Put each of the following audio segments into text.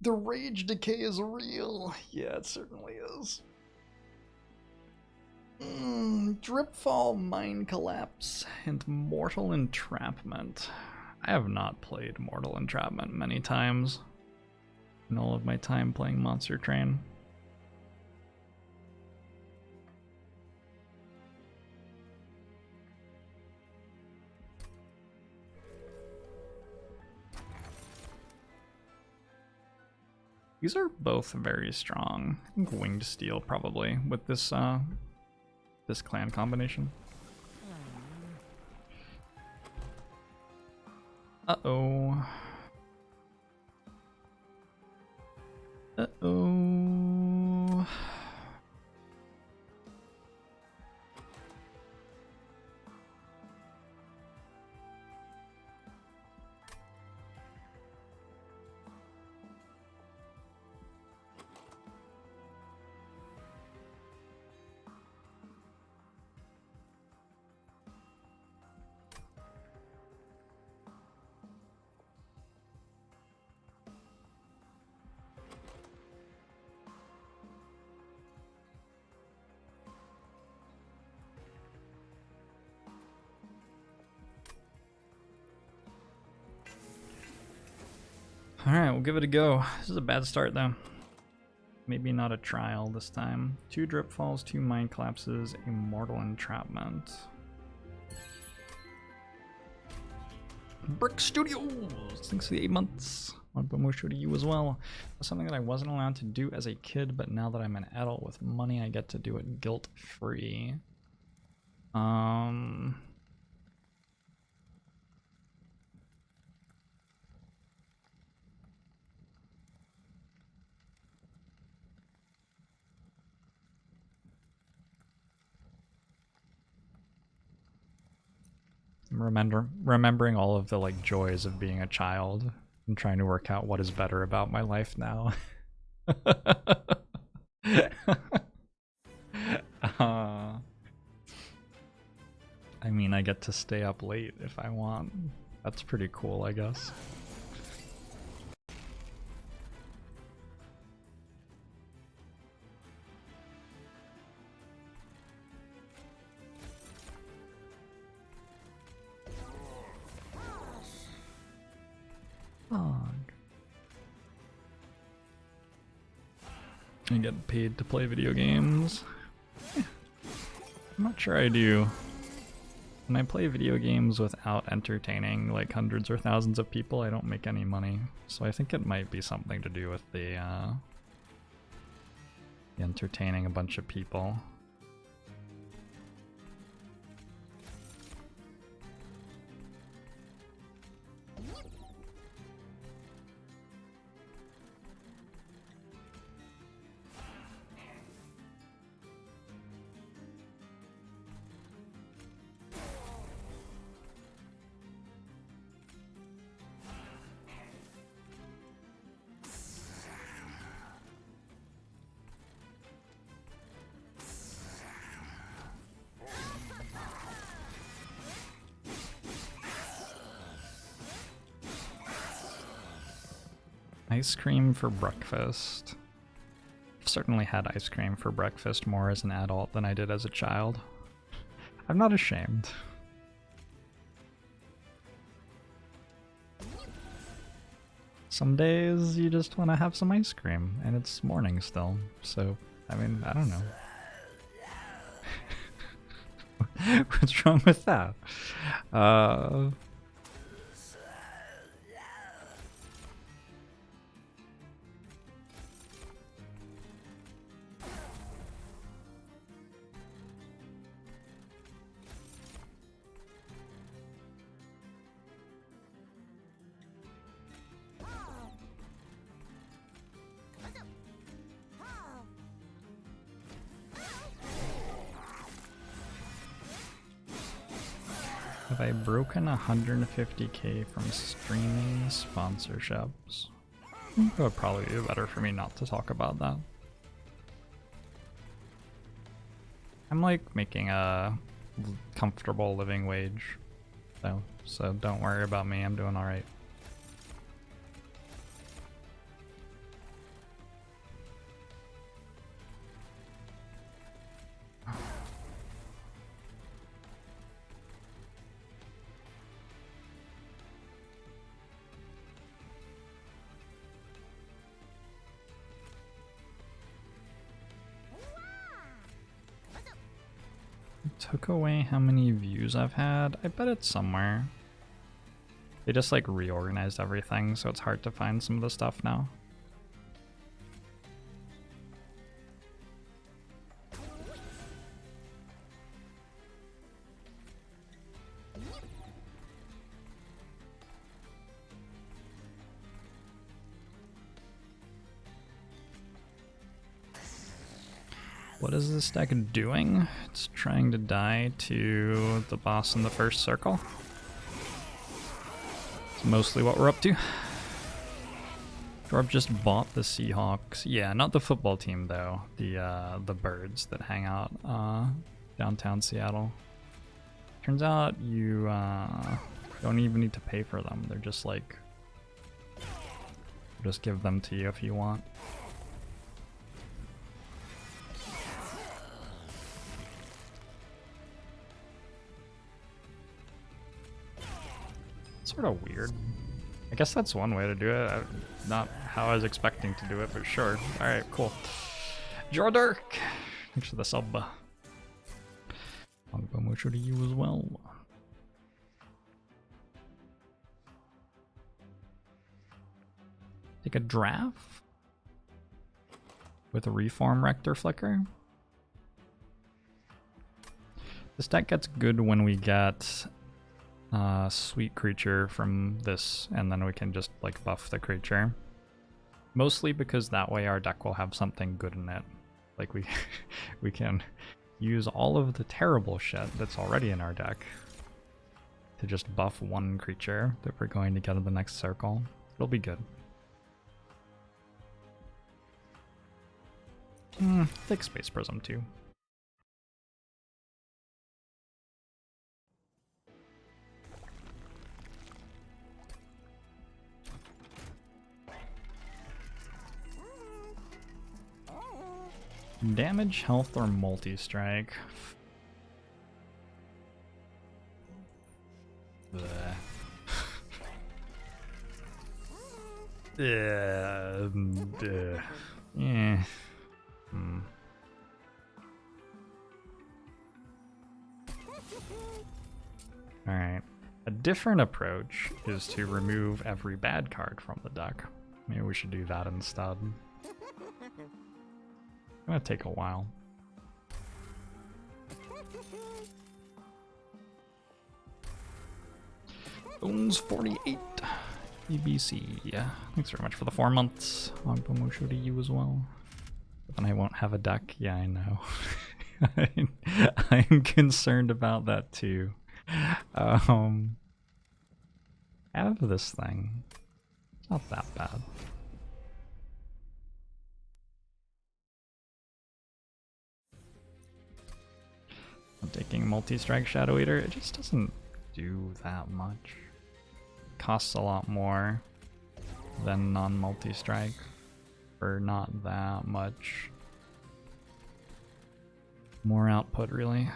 The rage decay is real. Yeah, it certainly is. Dripfall, Mine Collapse, and Mortal Entrapment. I have not played Mortal Entrapment many times in all of my time playing Monster Train. These are both very strong. I think Winged Steel probably with this this clan combination. Uh-oh. Uh-oh. Alright, we'll give it a go. This is a bad start though. Maybe not a trial this time. 2 drip falls, 2 mine collapses, a mortal entrapment. Brick Studios! Thanks for the 8 months. One promotion to you as well. Something that I wasn't allowed to do as a kid, but now that I'm an adult with money, I get to do it guilt-free. Remembering all of the like joys of being a child and trying to work out what is better about my life now. I mean, I get to stay up late if I want. That's pretty cool, I guess. I get paid to play video games. I'm not sure I do. When I play video games without entertaining like hundreds or thousands of people, I don't make any money. So I think it might be something to do with the entertaining a bunch of people. Ice cream for breakfast. I've certainly had ice cream for breakfast more as an adult than I did as a child. I'm not ashamed. Some days you just want to have some ice cream, and it's morning still, so, I mean, I don't know. What's wrong with that? Have I broken 150k from streaming sponsorships? It would probably be better for me not to talk about that. I'm like making a comfortable living wage, so don't worry about me, I'm doing alright. took away how many views I've had. I bet it's somewhere. They just like reorganized everything, so it's hard to find some of the stuff now. What is this deck doing? It's trying to die to the boss in the first circle. It's mostly what we're up to. Jorbs just bought the Seahawks. Yeah, not the football team though. The birds that hang out downtown Seattle. Turns out you don't even need to pay for them. They're just like, just give them to you if you want. Sort of weird. I guess that's one way to do it. Not how I was expecting to do it, but sure. Alright, cool. Jordirk! Thanks for the sub. Longbow Mocho to you as well. Take a draft? With a Reform Rector Flicker? This deck gets good when we get sweet creature from this, and then we can just like buff the creature. Mostly because that way our deck will have something good in it. Like we can use all of the terrible shit that's already in our deck to just buff one creature that we're going to get in the next circle. It'll be good. Take Space Prism too. Damage, health, or multi-strike. Yeah. Alright. A different approach is to remove every bad card from the deck. Maybe we should do that instead. It's gonna take a while. Owns 48. EBC. Yeah. Thanks very much for the 4 months. Longbow Mocho to you as well. But then I won't have a deck. Yeah, I know. I'm concerned about that too. Have this thing. It's not that bad. I'm taking multi-strike Shadow Eater. It just doesn't do that much. It costs a lot more than non-multi-strike for not that much more output, really.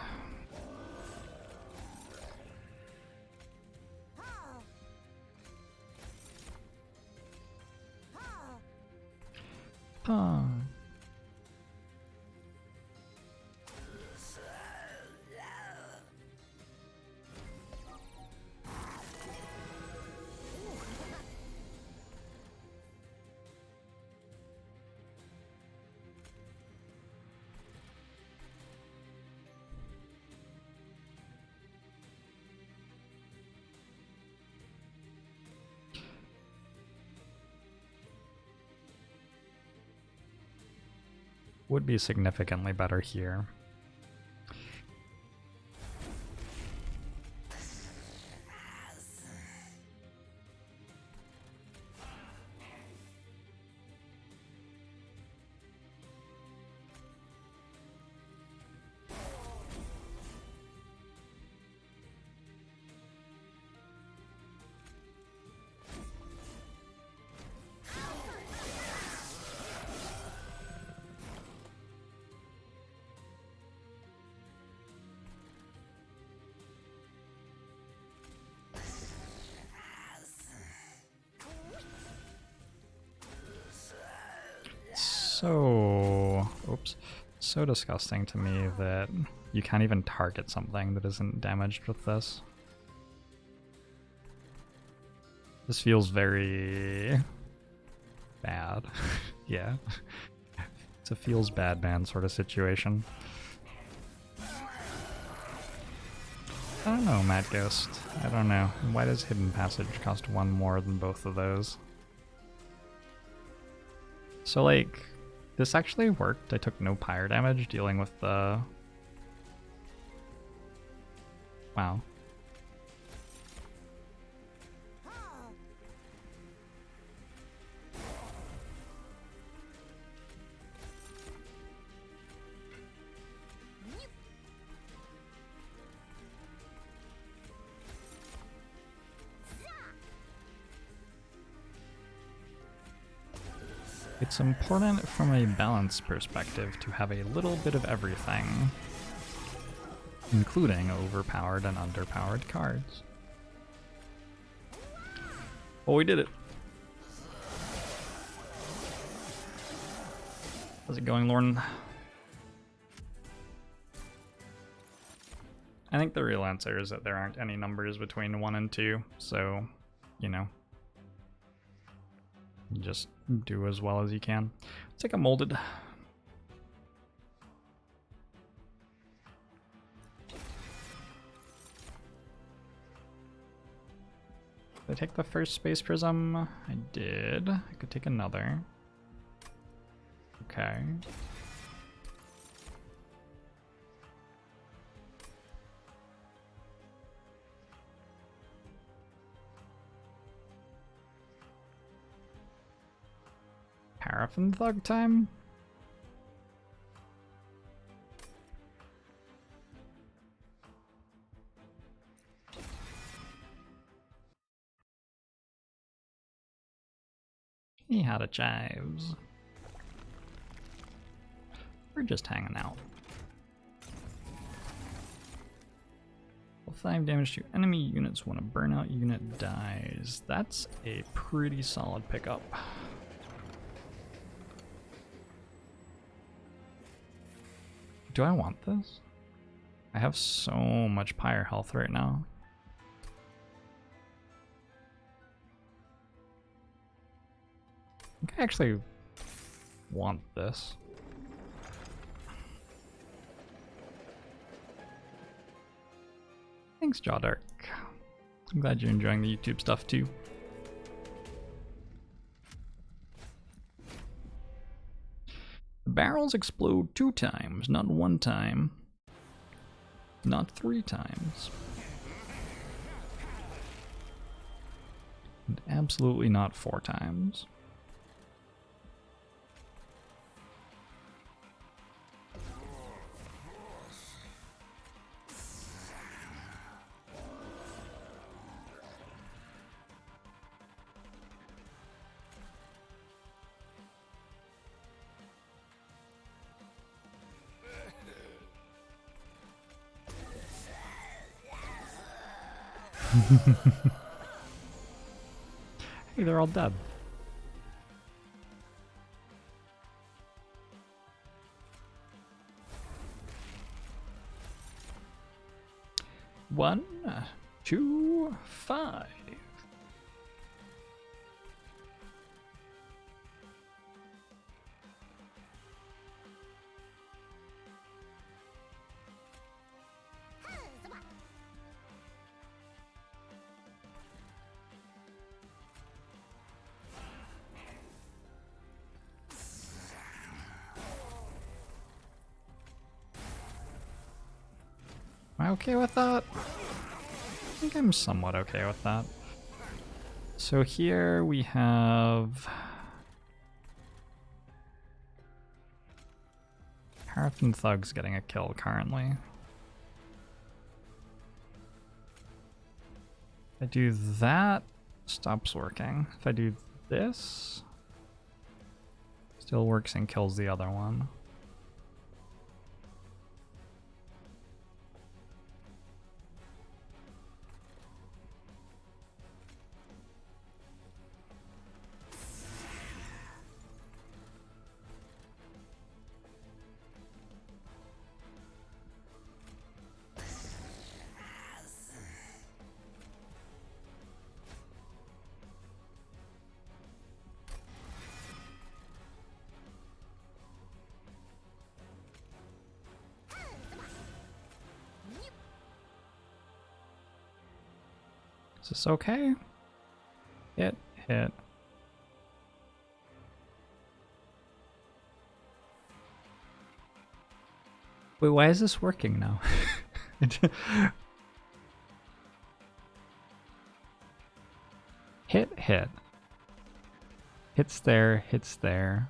Huh. Would be significantly better here. So, oops. So disgusting to me that you can't even target something that isn't damaged with this. This feels very bad. Yeah. It's a feels bad man sort of situation. I don't know, Mad Ghost. I don't know. Why does Hidden Passage cost 1 more than both of those? So, like, this actually worked. I took no pyre damage dealing with the... Wow. It's important from a balance perspective to have a little bit of everything, including overpowered and underpowered cards. Oh, we did it! How's it going, Lauren? I think the real answer is that there aren't any numbers between 1 and 2, so, you know. Just do as well as you can. Let's take a molded. Did I take the first space prism? I did. I could take another. Okay. Paraffin thug time? He had a chives. We're just hanging out. 5 damage to enemy units when a burnout unit dies. That's a pretty solid pickup. Do I want this? I have so much pyre health right now. I think I actually want this. Thanks, Jawdark. I'm glad you're enjoying the YouTube stuff too. The barrels explode 2 times, not 1 time. Not 3 times. And absolutely not 4 times. Hey, they're all dead. One, 2, 5. Am I okay with that? I think I'm somewhat okay with that. So here we have Paraffin Thug's getting a kill currently. If I do that, stops working. If I do this, still works and kills the other one. this okay? Hit. Wait, why is this working now? Hit. Hits there.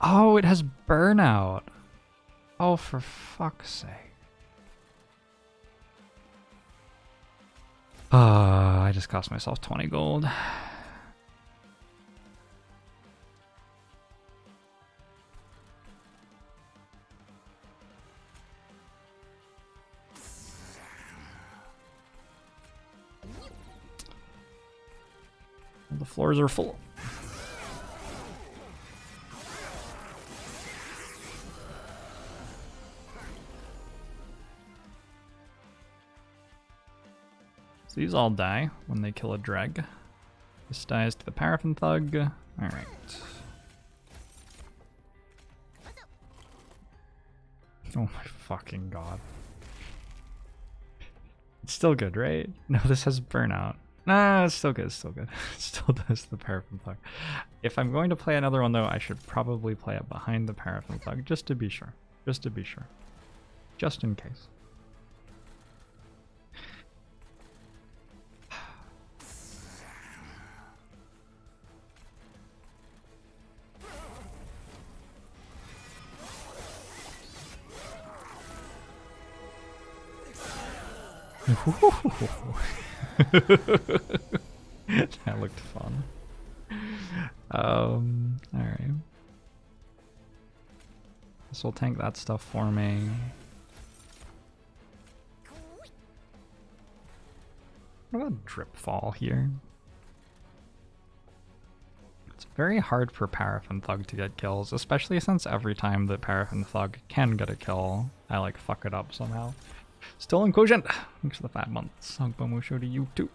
Oh, it has burnout. Oh, for fuck's sake. I just cost myself 20 gold. The floors are full. So these all die when they kill a dreg. This dies to the Paraffin Thug. Alright. Oh my fucking god. It's still good, right? No, this has burnout. Nah, it's still good, It still does the Paraffin Thug. If I'm going to play another one though, I should probably play it behind the Paraffin Thug, just to be sure. Just in case. That looked fun. Alright. This will tank that stuff for me. What about drip fall here? It's very hard for Paraffin Thug to get kills, especially since every time that Paraffin Thug can get a kill, I like fuck it up somehow. Still in quotient. Thanks for the 5 months. Hogbomusho to you too.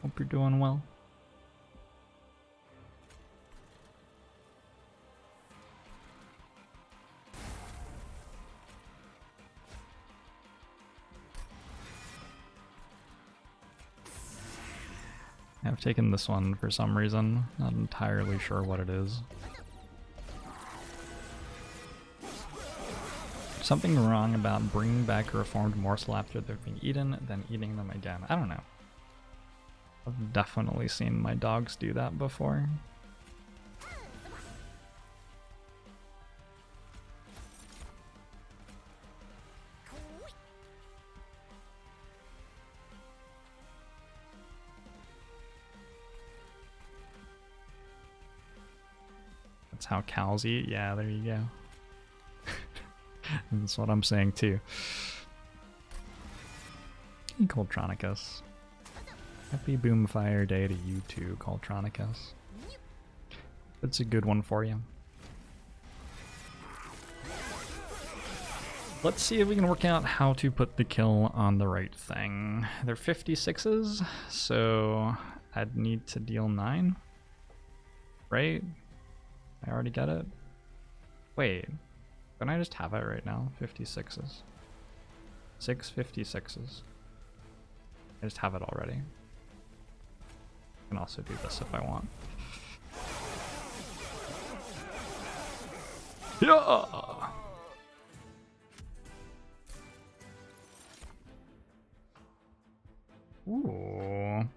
Hope you're doing well. I've taken this one for some reason. Not entirely sure what it is. Something wrong about bringing back a reformed morsel after they've been eaten, then eating them again. I don't know. I've definitely seen my dogs do that before. That's how cows eat? Yeah, there you go. That's what I'm saying too. Hey, Coltronicus. Happy Boomfire Day to you too, Coltronicus. That's a good one for you. Let's see if we can work out how to put the kill on the right thing. They're 56s, so I'd need to deal 9. Right? I already get it? Wait. Can I just have it right now? 56s. 6 56s. I just have it already. I can also do this if I want. Yeah! Ooh.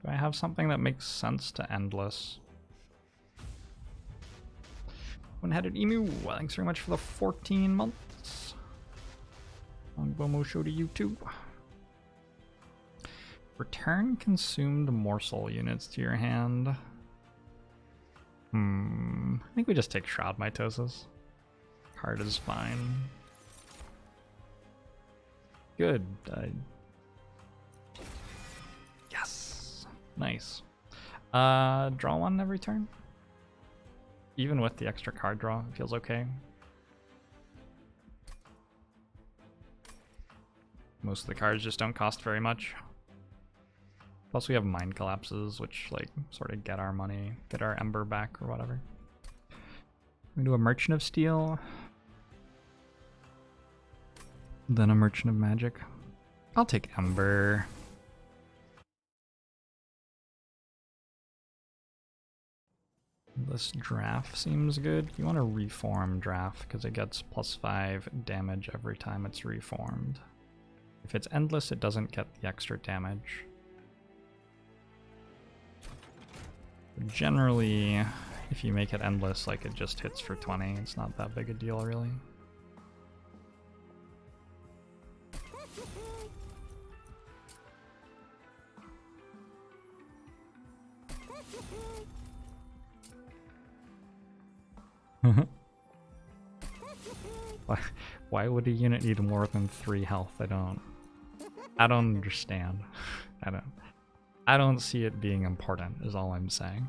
Do I have something that makes sense to Endless? One-headed emu, thanks very much for the 14 months. Longbow show to you too. Return consumed morsel units to your hand. I think we just take Shroud Mitosis. Card is fine. Good. Yes. Nice. Draw one every turn. Even with the extra card draw, it feels okay. Most of the cards just don't cost very much. Plus we have Mind Collapses, which like sort of get our money, get our Ember back or whatever. We do a Merchant of Steel. Then a Merchant of Magic. I'll take Ember. This draft seems good. You want to reform draft because it gets +5 damage every time it's reformed. If it's endless, it doesn't get the extra damage. Generally, if you make it endless, like it just hits for 20, it's not that big a deal, really. Why would a unit need more than 3 health? I don't understand. I don't see it being important, is all I'm saying.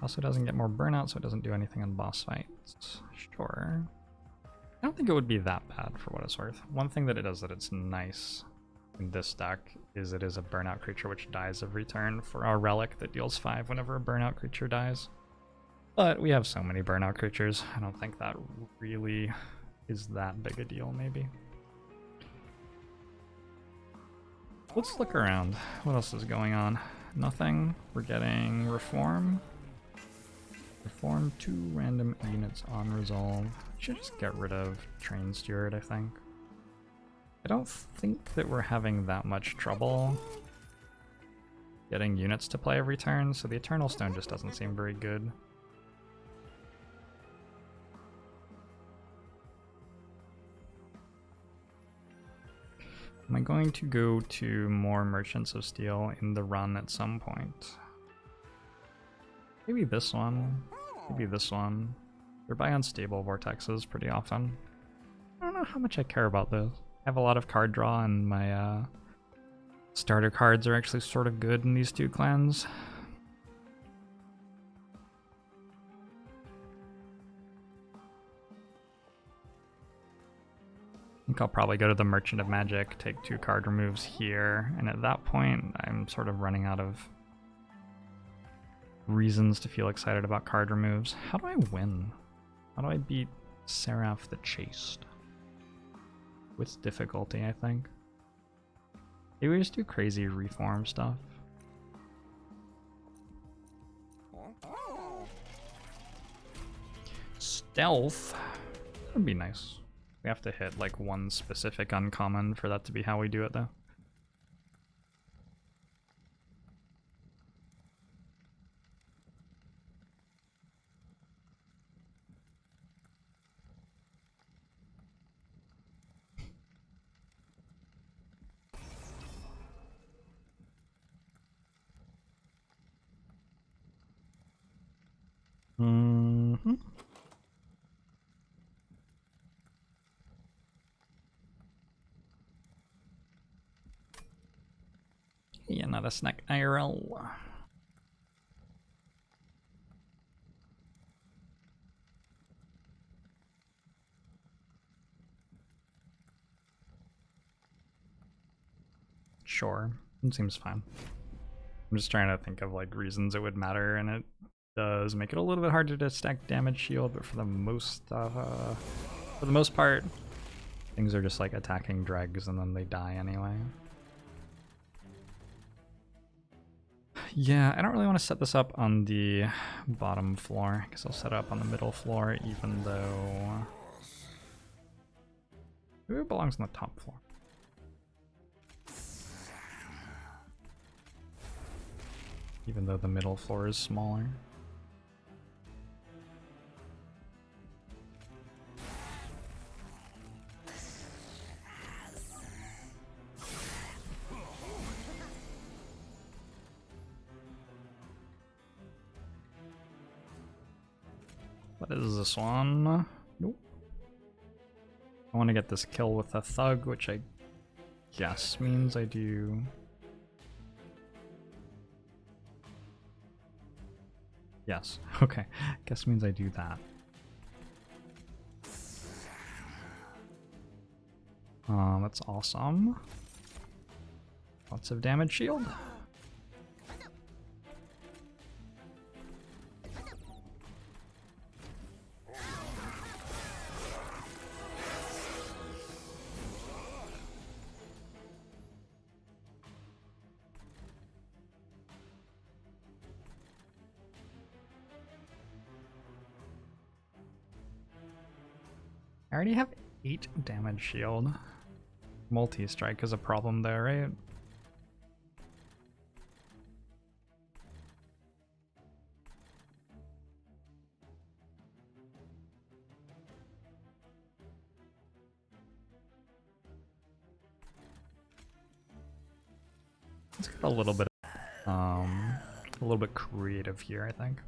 Also doesn't get more burnout, so it doesn't do anything in boss fights. Sure. I don't think it would be that bad for what it's worth. One thing that it does that it's nice in this deck is it is a burnout creature which dies every turn for our relic that deals 5 whenever a burnout creature dies. But we have so many burnout creatures, I don't think that really is that big a deal, maybe. Let's look around. What else is going on? Nothing. We're getting Reform. Reform 2 random units on resolve. Should just get rid of Train Steward, I think. I don't think that we're having that much trouble getting units to play every turn, so the Eternal Stone just doesn't seem very good. Am I going to go to more Merchants of Steel in the run at some point? Maybe this one. Maybe this one. They're by unstable vortexes pretty often. I don't know how much I care about those. I have a lot of card draw, and my starter cards are actually sort of good in these 2 clans. I think I'll probably go to the Merchant of Magic, take 2 card removes here, and at that point I'm sort of running out of reasons to feel excited about card removes. How do I win? How do I beat Seraph the Chaste? With difficulty, I think. Maybe we just do crazy reform stuff. Stealth? That would be nice. We have to hit like one specific uncommon for that to be how we do it, though. Mm-hmm. Yeah, not a snack IRL. Sure, it seems fine. I'm just trying to think of like reasons it would matter, and it does make it a little bit harder to stack damage shield, but for the most part, things are just like attacking dregs and then they die anyway. Yeah, I don't really want to set this up on the bottom floor. I guess I'll set it up on the middle floor, even though maybe it belongs on the top floor. Even though the middle floor is smaller. What is this one? Nope. I want to get this kill with a thug, which I guess means I do... Yes, okay. Guess means I do that. That's awesome. Lots of damage shield. I already have 8 damage shield. Multi-strike is a problem there, right? Let's get a little bit creative here, I think.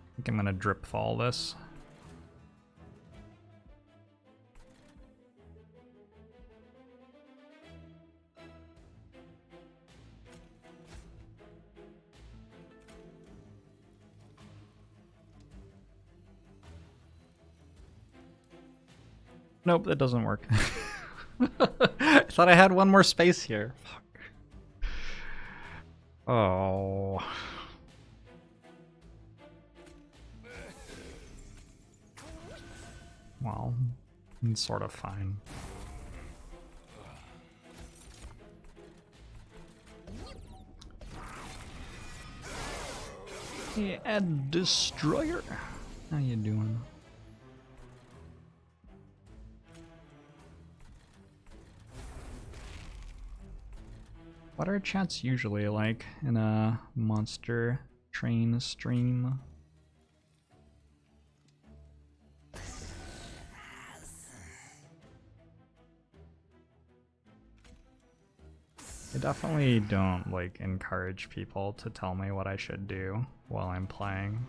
I think I'm gonna drip fall this. Nope, that doesn't work. I thought I had one more space here. Fuck. Oh. Well, it's sort of fine. Hey, Ed Destroyer. How you doing? What are chats usually like in a monster train stream? I definitely don't like encourage people to tell me what I should do while I'm playing.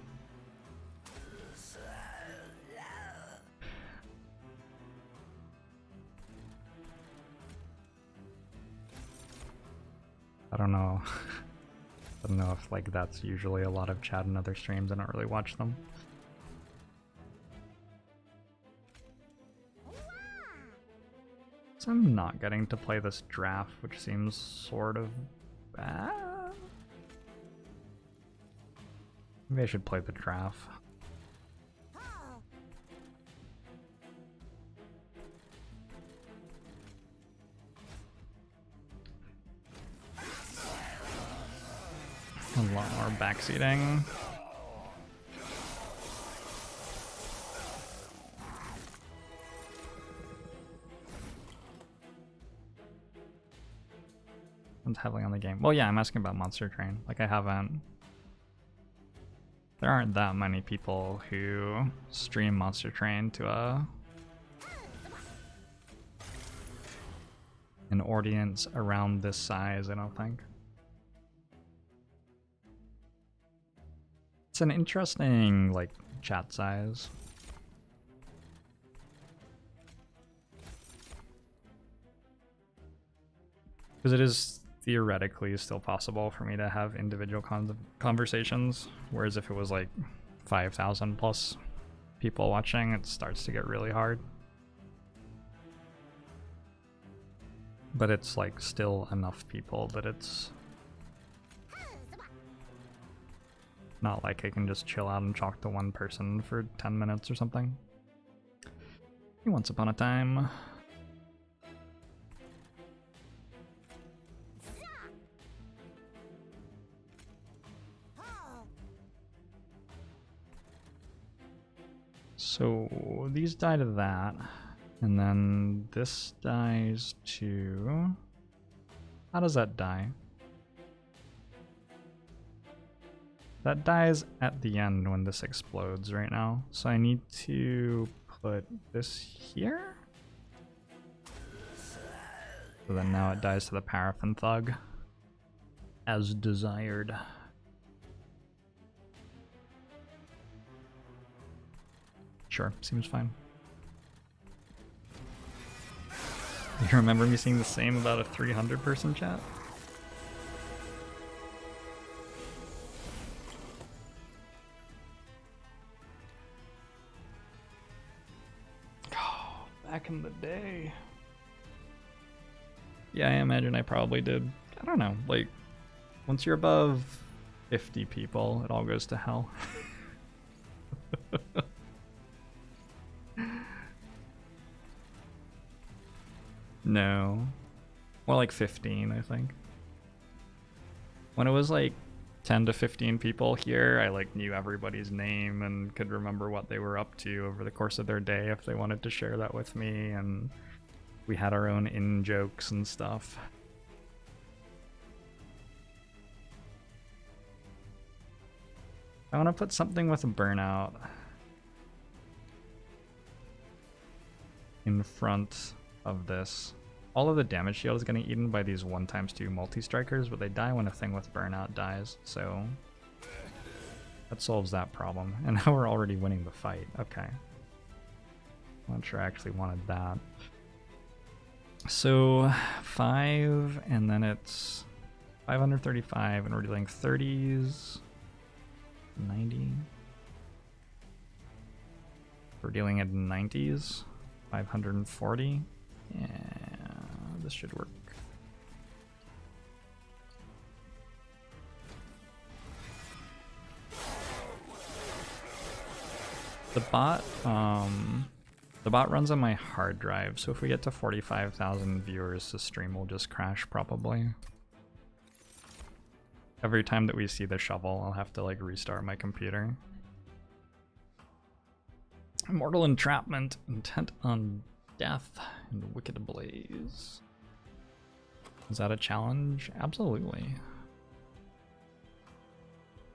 I don't know. I don't know if like that's usually a lot of chat in other streams. I don't really watch them. So I'm not getting to play this draft, which seems sort of bad. Maybe I should play the draft. A lot more backseating. I'm heavily on the game. Well, yeah, I'm asking about Monster Train. Like, I haven't... There aren't that many people who stream Monster Train to an audience around this size, I don't think. It's an interesting, like, chat size. Because it is theoretically still possible for me to have individual conversations, whereas if it was like 5,000 plus people watching, it starts to get really hard. But it's like still enough people that it's not like I can just chill out and talk to one person for 10 minutes or something. Once upon a time. So these die to that, and then this dies to... How does that die? That dies at the end when this explodes right now. So I need to put this here? So then now it dies to the Paraffin Thug. As desired. Sure, seems fine. You remember me seeing the same about a 300-person chat? back in the day. Yeah, I imagine I probably did. I don't know, like, once you're above 50 people, it all goes to hell. No. More like 15, I think. When it was like 10 to 15 people here, I like knew everybody's name and could remember what they were up to over the course of their day if they wanted to share that with me, and we had our own in-jokes and stuff. I want to put something with a burnout in front of this. All of the damage shield is getting eaten by these 1x2 multi-strikers, but they die when a thing with burnout dies, so that solves that problem. And now we're already winning the fight. Okay. I'm not sure I actually wanted that. So 5, and then it's 535, and we're dealing 30s, 90. We're dealing at 90s, 540. Yeah, this should work. The bot runs on my hard drive, so if we get to 45,000 viewers, the stream will just crash probably. Every time that we see the shovel, I'll have to like restart my computer. Immortal entrapment, intent on death, and wicked blaze. Is that a challenge? Absolutely.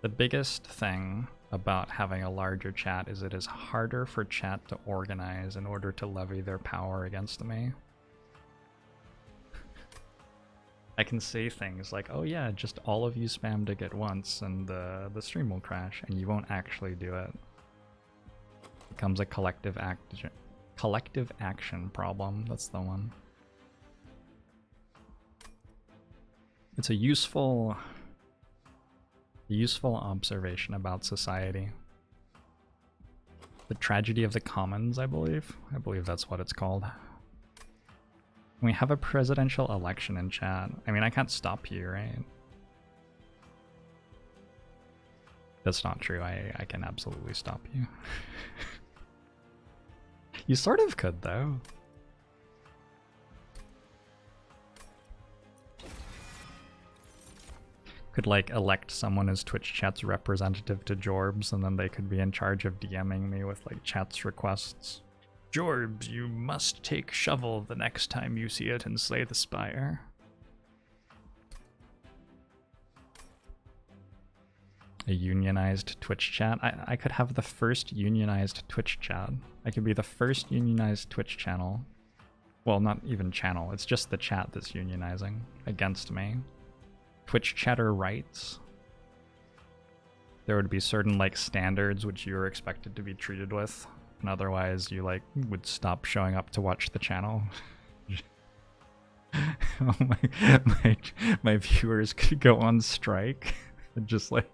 The biggest thing about having a larger chat is it is harder for chat to organize in order to levy their power against me. I can say things like, oh yeah, just all of you spam dig at once and the stream will crash, and you won't actually do it. It becomes a collective action problem. That's the one. It's a useful observation about society. The tragedy of the commons, I believe. I believe that's what it's called. We have a presidential election in chat. I mean, I can't stop you, right? That's not true. I can absolutely stop you. You sort of could, though. Could, like, elect someone as Twitch chat's representative to Jorbs, and then they could be in charge of DMing me with, like, chat's requests. Jorbs, you must take shovel the next time you see it and slay the spire. A unionized Twitch chat? I could have the first unionized Twitch chat. I could be the first unionized Twitch channel. Well, not even channel, it's just the chat that's unionizing against me. Twitch chatter rights. There would be certain, like, standards which you were expected to be treated with. And otherwise you like would stop showing up to watch the channel. Oh my viewers could go on strike and just like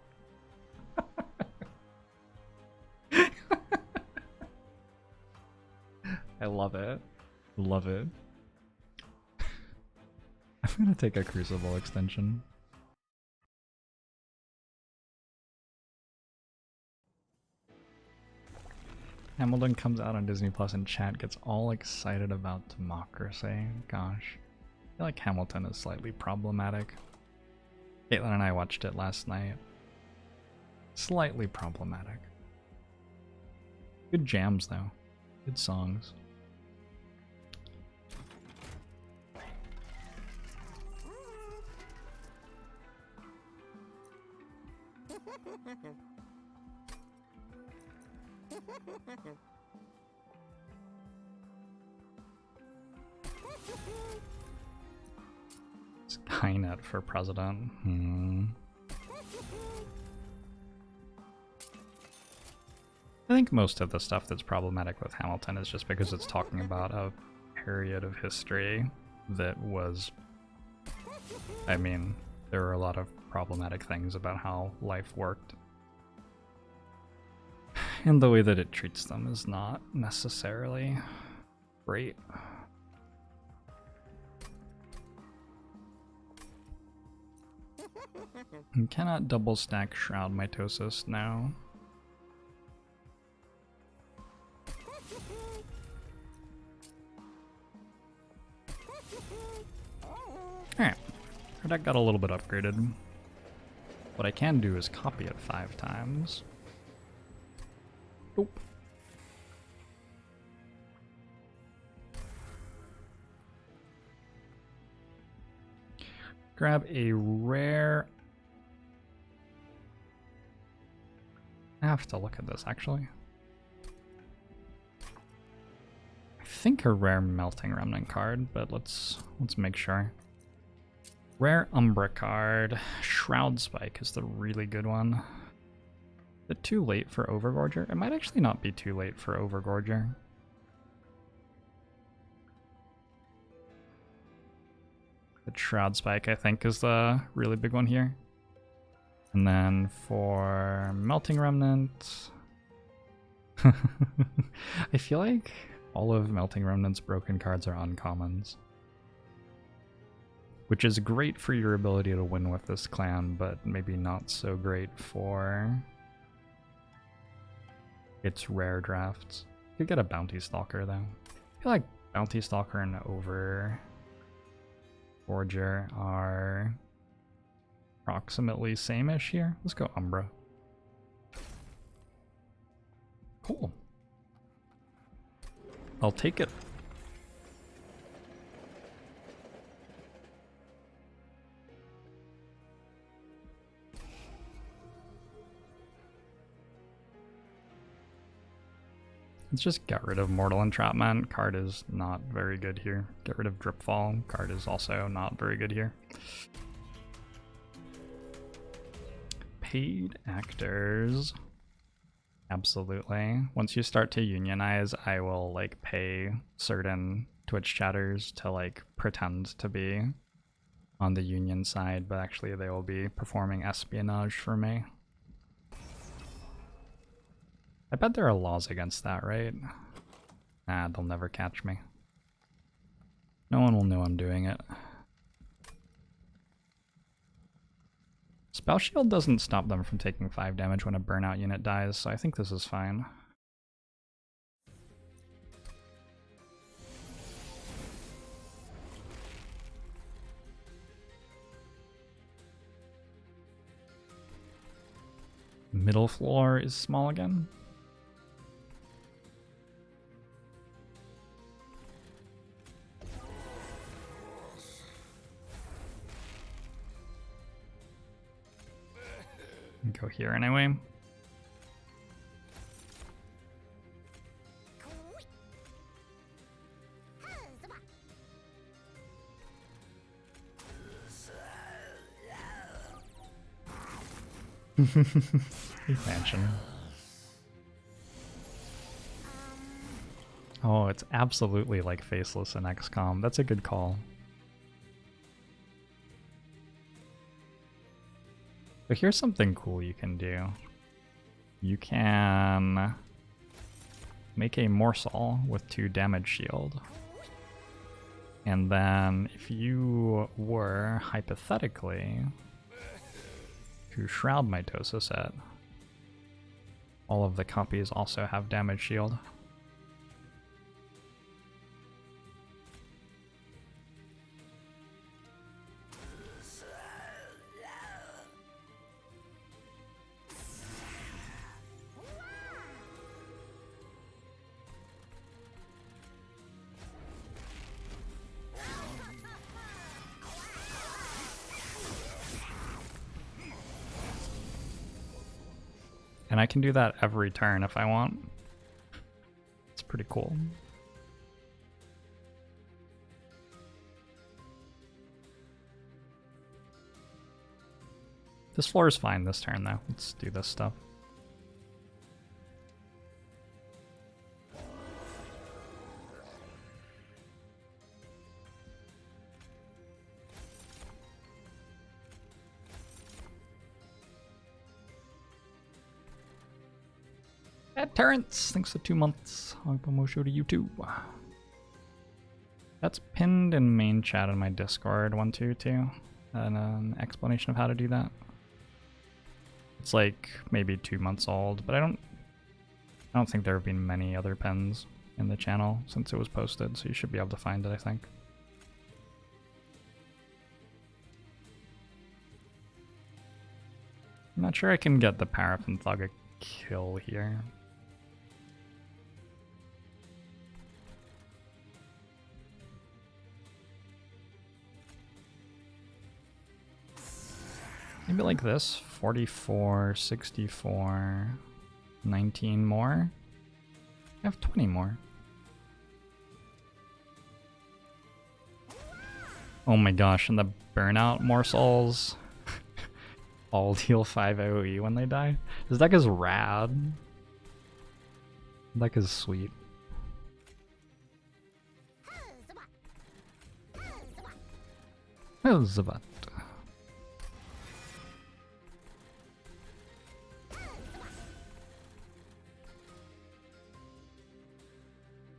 I love it. Love it. I'm gonna take a Crucible extension. Hamilton comes out on Disney Plus and chat gets all excited about democracy. Gosh. I feel like Hamilton is slightly problematic. Caitlin and I watched it last night. Slightly problematic. Good jams though. Good songs. Skynet for president. I think most of the stuff that's problematic with Hamilton is just because it's talking about a period of history that was... I mean, there were a lot of problematic things about how life worked. And the way that it treats them is not necessarily Great. You cannot double stack Shroud Mitosis now. Alright, our deck got a little bit upgraded. What I can do is copy it 5 times. Oop. Grab a rare... I have to look at this actually. I think a rare Melting Remnant card, but let's make sure. Rare Umbra card. Shroud Spike is the really good one. Is it too late for Overgorger? It might actually not be too late for Overgorger. The Shroud Spike, I think, is the really big one here. And then for Melting Remnant... I feel like all of Melting Remnant's broken cards are uncommons. Which is great for your ability to win with this clan, but maybe not so great for its rare drafts. You could get a Bounty Stalker, though. I feel like Bounty Stalker and Overgorger are approximately same-ish here. Let's go Umbra. Cool. I'll take it. Let's just get rid of Mortal Entrapment. Card is not very good here. Get rid of Dripfall. Card is also not very good here. Paid actors. Absolutely. Once you start to unionize, I will like pay certain Twitch chatters to like pretend to be on the union side, but actually they will be performing espionage for me. I bet there are laws against that, right? Nah, they'll never catch me. No one will know I'm doing it. Spell Shield doesn't stop them from taking 5 damage when a burnout unit dies, so I think this is fine. Middle floor is small again. Go here anyway. Mansion. Oh, it's absolutely like Faceless in XCOM. That's a good call. So here's something cool you can do. You can make a morsel with 2 damage shield. And then if you were, hypothetically, to Shroud Mitosis it, all of the copies also have damage shield. And I can do that every turn if I want. It's pretty cool. This floor is fine this turn though. Let's do this stuff. Terrence, thanks for 2 months. I'll promote you to YouTube. That's pinned in main chat in my Discord 122, and an explanation of how to do that. It's like maybe 2 months old, but I don't think there have been many other pins in the channel since it was posted, so you should be able to find it, I think. I'm not sure I can get the Paraffin Thug a kill here. Maybe like this, 44, 64, 19 more. I have 20 more. Oh my gosh, and the burnout morsels all deal 5 AoE when they die. This deck is rad. This deck is sweet. Elizabeth.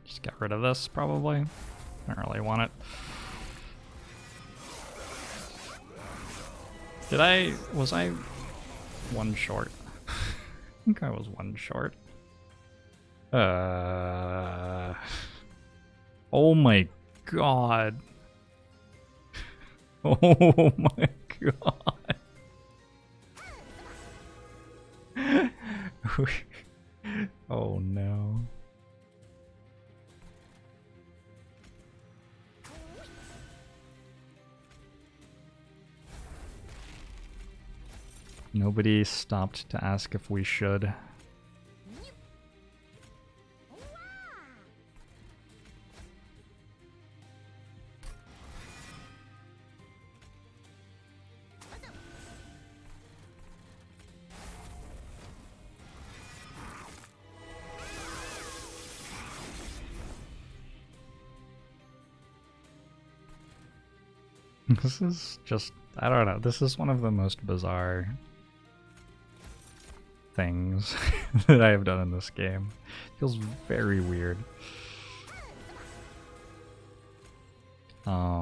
Just get rid of this, probably. I don't really want it. Was I one short? I think I was one short. Oh my god. Oh my god. Oh no. Nobody stopped to ask if we should. This is just, I don't know, this is one of the most bizarre things that I have done in this game. It feels very weird. Okay.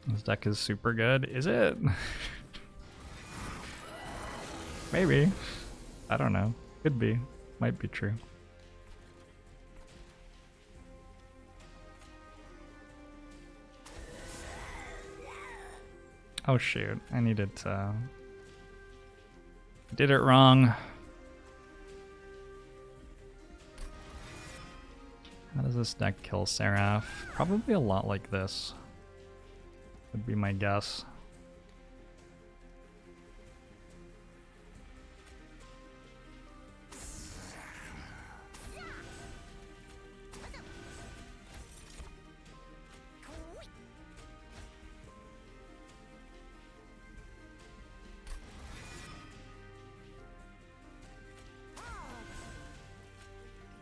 This deck is super good. Is it? Maybe. I don't know. Could be. Might be true. Oh shoot. I needed to... Did it wrong. How does this deck kill Seraph? Probably a lot like this. Would be my guess.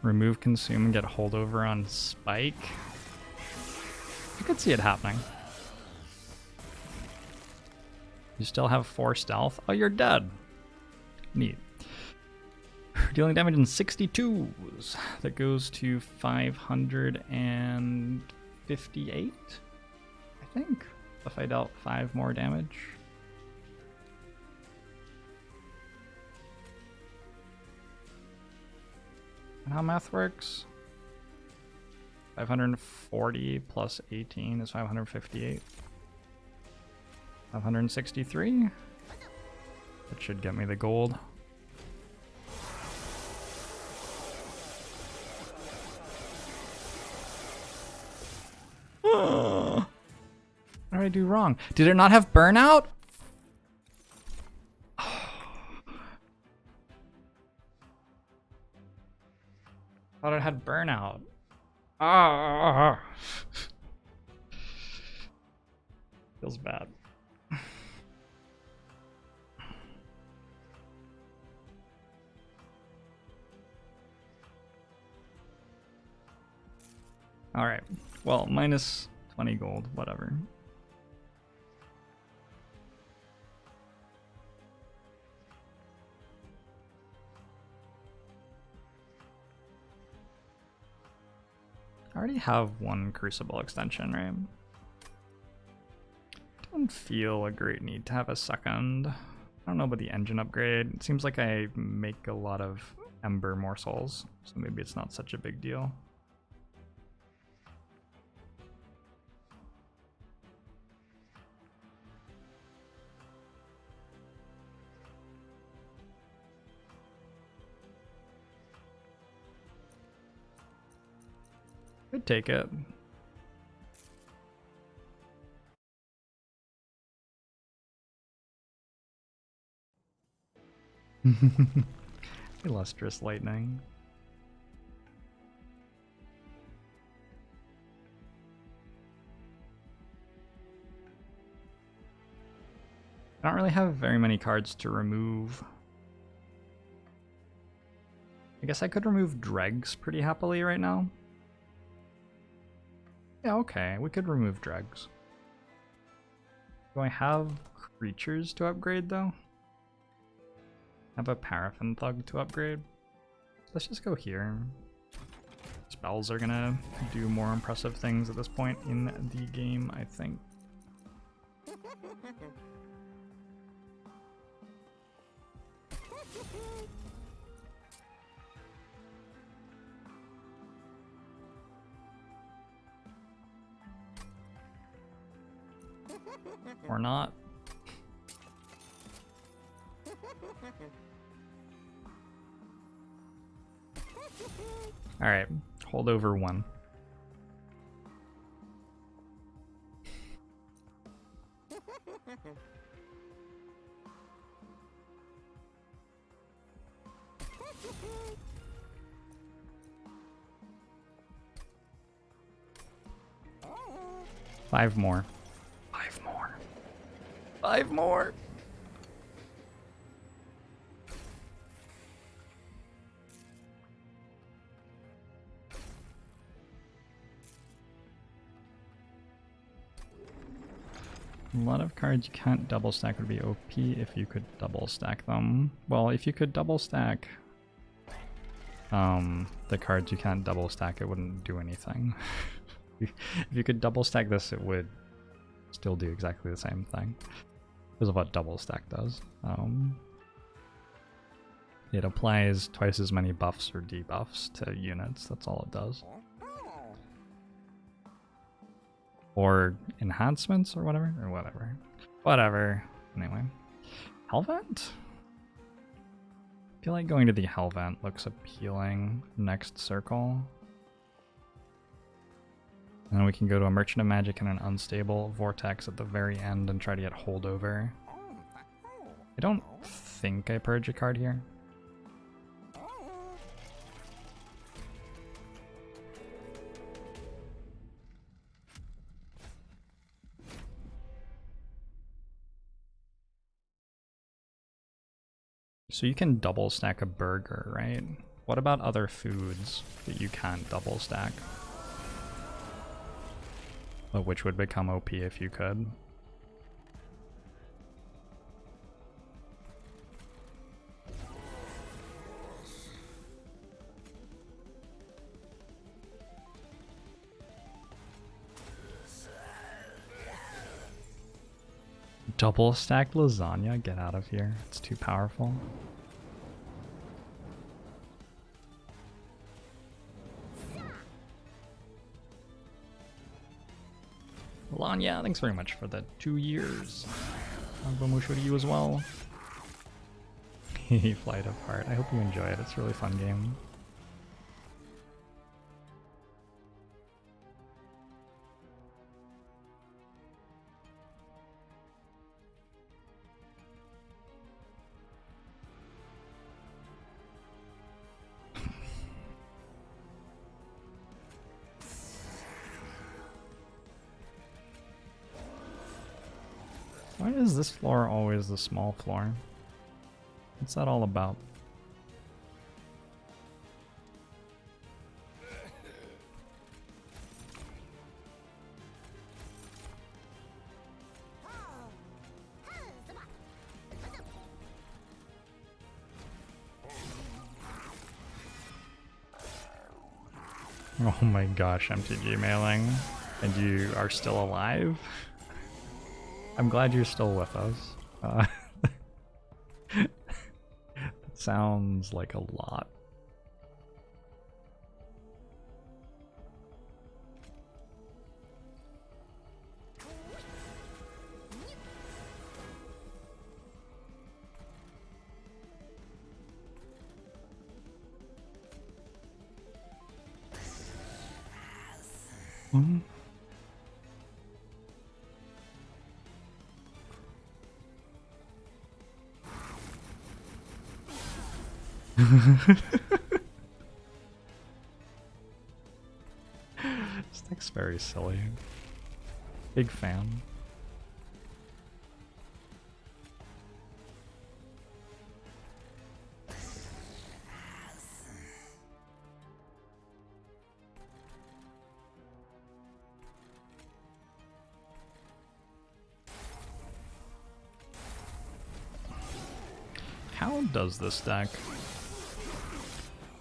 Remove, consume, and get holdover on Spike. I could see it happening. You still have 4 stealth? Oh, you're dead. Neat. Dealing damage in 62s. That goes to 558, I think, if I dealt 5 more damage. And how math works? 540 plus 18 is 558. 563. That should get me the gold. What did I do wrong? Did it not have burnout? Thought it had burnout. Ah, feels bad. Alright, well, minus 20 gold, whatever. I already have one Crucible extension, right? Don't feel a great need to have a second. I don't know about the engine upgrade. It seems like I make a lot of Ember morsels, so maybe it's not such a big deal. I'd take it. Illustrious lightning. I don't really have very many cards to remove. I guess I could remove dregs pretty happily right now. Yeah, okay, we could remove dregs. Do I have creatures to upgrade though? I have a Paraffin Thug to upgrade. Let's just go here. Spells are gonna do more impressive things at this point in the game, I think. Or not. Alright, hold over 1. Five more. 5 more. 5 more. A lot of cards you can't double stack would be OP if you could double stack them. Well, if you could double stack the cards you can't double stack, it wouldn't do anything. If you could double stack this, it would still do exactly the same thing because of what double stack does. It applies twice as many buffs or debuffs to units, that's all it does. Or enhancements or whatever. Whatever. Anyway. Hellvent? I feel like going to the Hellvent looks appealing. Next circle. And then we can go to a Merchant of Magic and an Unstable Vortex at the very end and try to get holdover. I don't think I purge a card here. So you can double stack a burger, right? What about other foods that you can't double stack? But which would become OP if you could. Double stacked lasagna? Get out of here. It's too powerful. Lanya, thanks very much for the 2 years. Agbamusho to you as well. Flight of Heart. I hope you enjoy it. It's a really fun game. Why is this floor always the small floor? What's that all about? Oh my gosh, MTG mailing. And you are still alive? I'm glad you're still with us. That sounds like a lot. Mm-hmm. This deck's very silly. Big fan. How does this deck?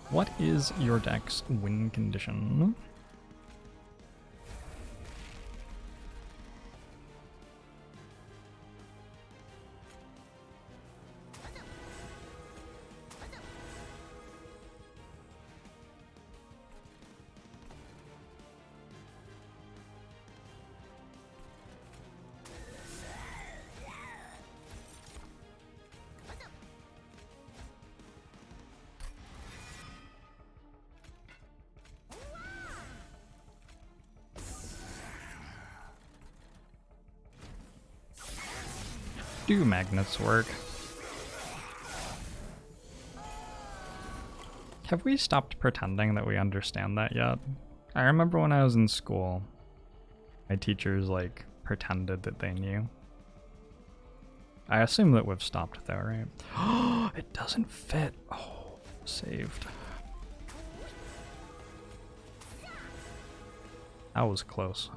What is your deck's win condition? Do magnets work? Have we stopped pretending that we understand that yet? I remember when I was in school, my teachers like pretended that they knew. I assume that we've stopped though, right? Oh, it doesn't fit. Oh, saved. That was close.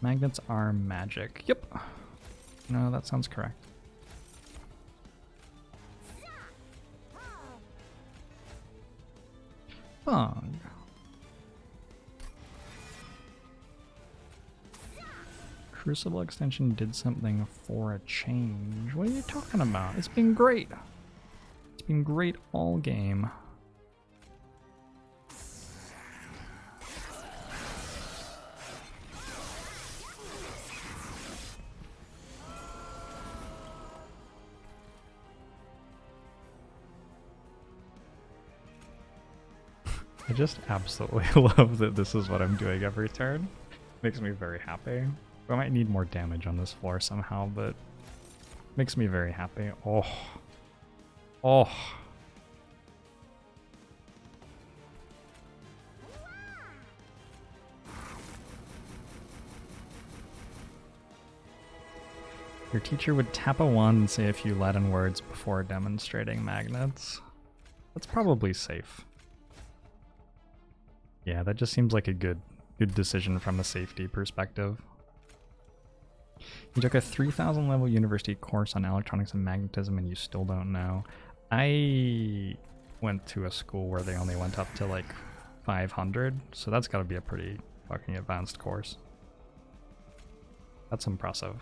Magnets are magic. Yep. No, that sounds correct. Bug. Crucible extension did something for a change. What are you talking about? It's been great. It's been great all game. I just absolutely love that this is what I'm doing every turn. Makes me very happy. I might need more damage on this floor somehow, but makes me very happy. Oh. Oh. Your teacher would tap a wand and say a few Latin words before demonstrating magnets. That's probably safe. Yeah, that just seems like a good decision from a safety perspective. You took a 3,000 level university course on electronics and magnetism and you still don't know. I went to a school where they only went up to like 500, so that's gotta be a pretty fucking advanced course. That's impressive.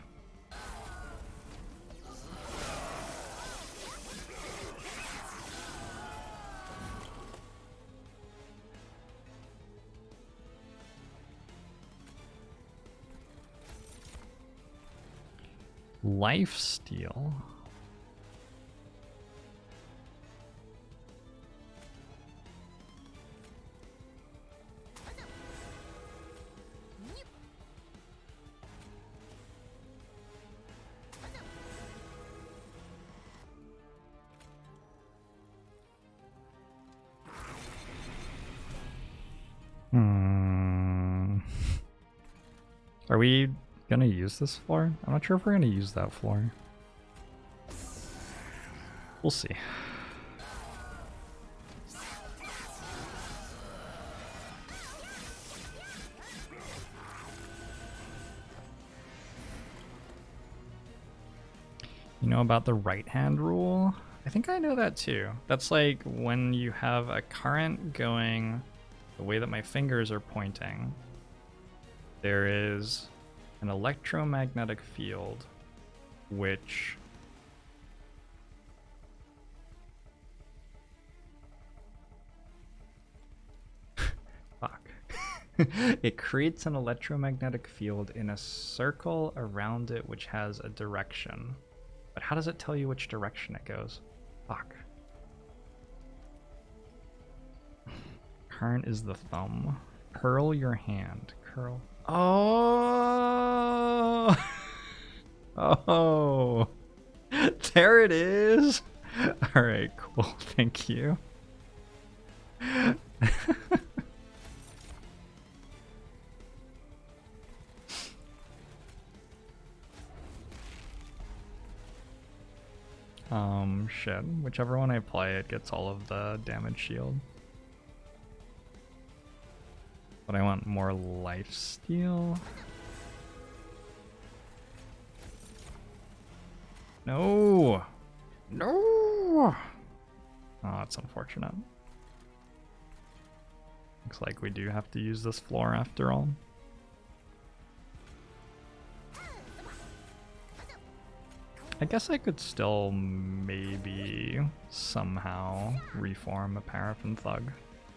Lifesteal. Are we gonna use this floor? I'm not sure if we're gonna use that floor. We'll see. You know about the right hand rule? I think I know that too. That's like when you have a current going the way that my fingers are pointing, there is an electromagnetic field which fuck. It creates an electromagnetic field in a circle around it which has a direction. But how does it tell you which direction it goes? Fuck. Current is the thumb. Curl your hand. Curl. Oh! Oh! There it is! Alright, cool. Thank you. Shit. Whichever one I play, it gets all of the damage shield. But I want more lifesteal. No! No! Oh, that's unfortunate. Looks like we do have to use this floor after all. I guess I could still maybe somehow reform a Paraffin Thug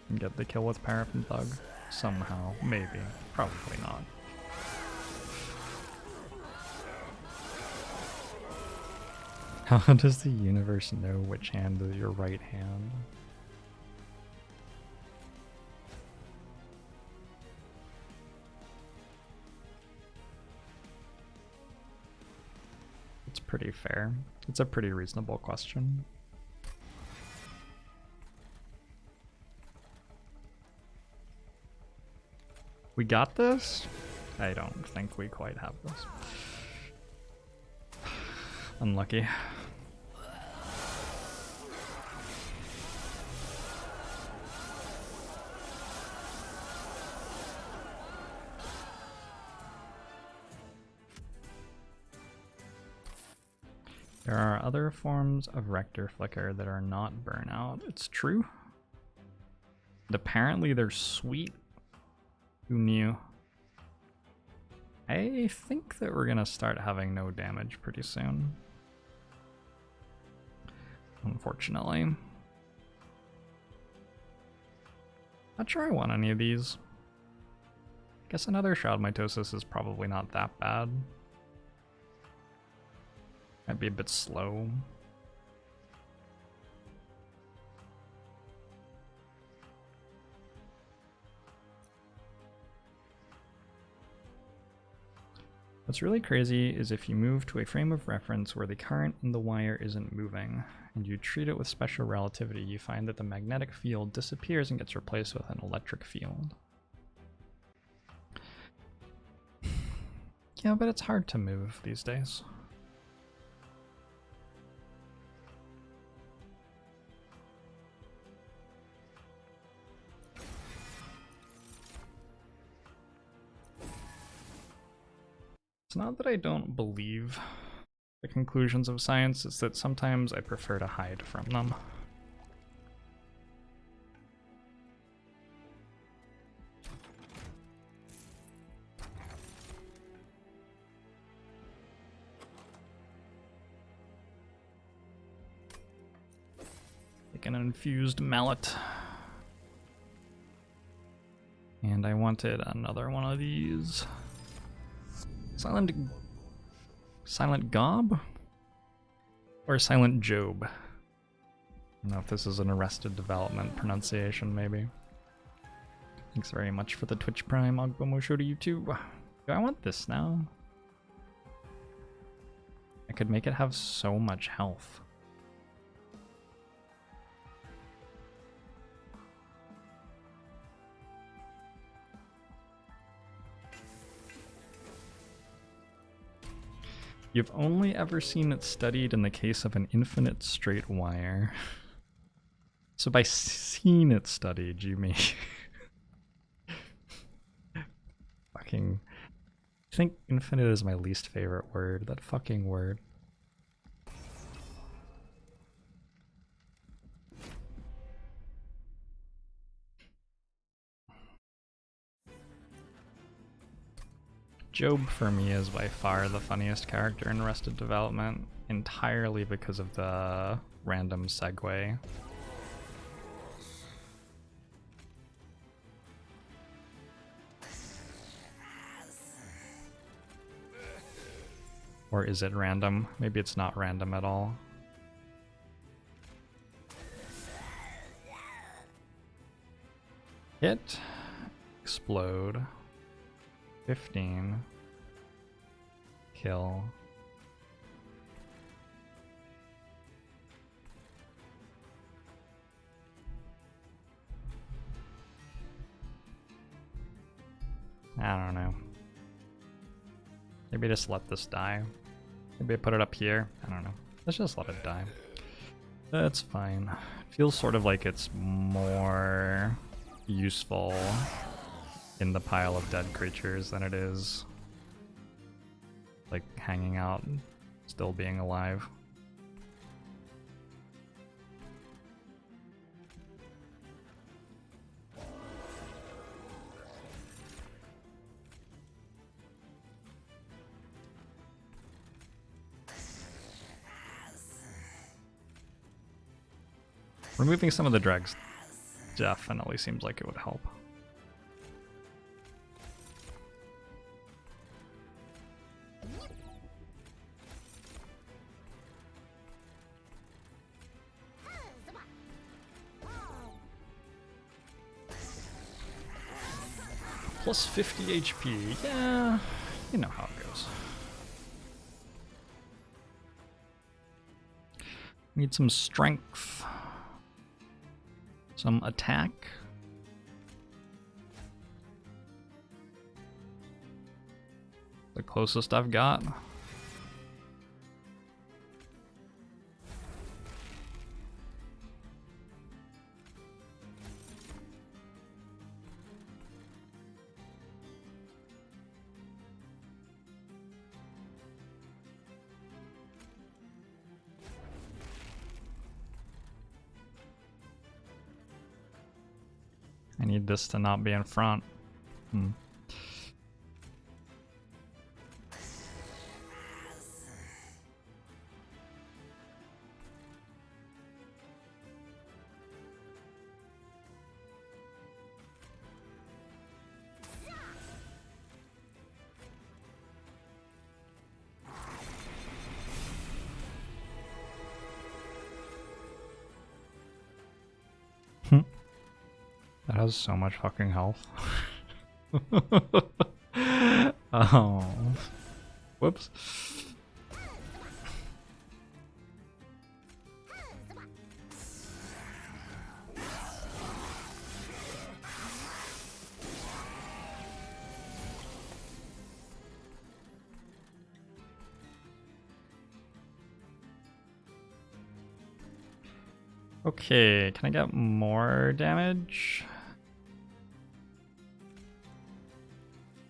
and get the kill with Paraffin Thug. Somehow, maybe. Probably not. How does the universe know which hand is your right hand? It's pretty fair. It's a pretty reasonable question. We got this? I don't think we quite have this. Unlucky. There are other forms of Rector Flicker that are not burnout. It's true. And apparently they're sweet. Who knew? I think that we're gonna start having no damage pretty soon. Unfortunately. Not sure I want any of these. Guess another Shroud Mitosis is probably not that bad. Might be a bit slow. What's really crazy is if you move to a frame of reference where the current in the wire isn't moving, and you treat it with special relativity, you find that the magnetic field disappears and gets replaced with an electric field. Yeah, but it's hard to move these days. It's not that I don't believe the conclusions of science, it's that sometimes I prefer to hide from them. Like an infused mallet. And I wanted another one of these. Silent Gob? Or Silent Job? I don't know if this is an Arrested Development pronunciation, maybe. Thanks very much for the Twitch Prime, Ogbomo to you too. Do I want this now? I could make it have so much health. You've only ever seen it studied in the case of an infinite straight wire. So by seen it studied, you mean... fucking... I think infinite is my least favorite word. That fucking word. Job for me is by far the funniest character in Arrested Development, entirely because of the random segue. Or is it random? Maybe it's not random at all. Hit. Explode. 15. Kill. I don't know. Maybe just let this die. Maybe I put it up here. I don't know. Let's just let it die. That's fine. It feels sort of like it's more useful in the pile of dead creatures than it is like hanging out, still being alive. Removing some of the dregs definitely seems like it would help. Plus 50 HP, yeah, you know how it goes. Need some strength. Some attack. The closest I've got. I need this to not be in front. That has so much fucking health. Oh. Whoops. Okay, can I get more damage?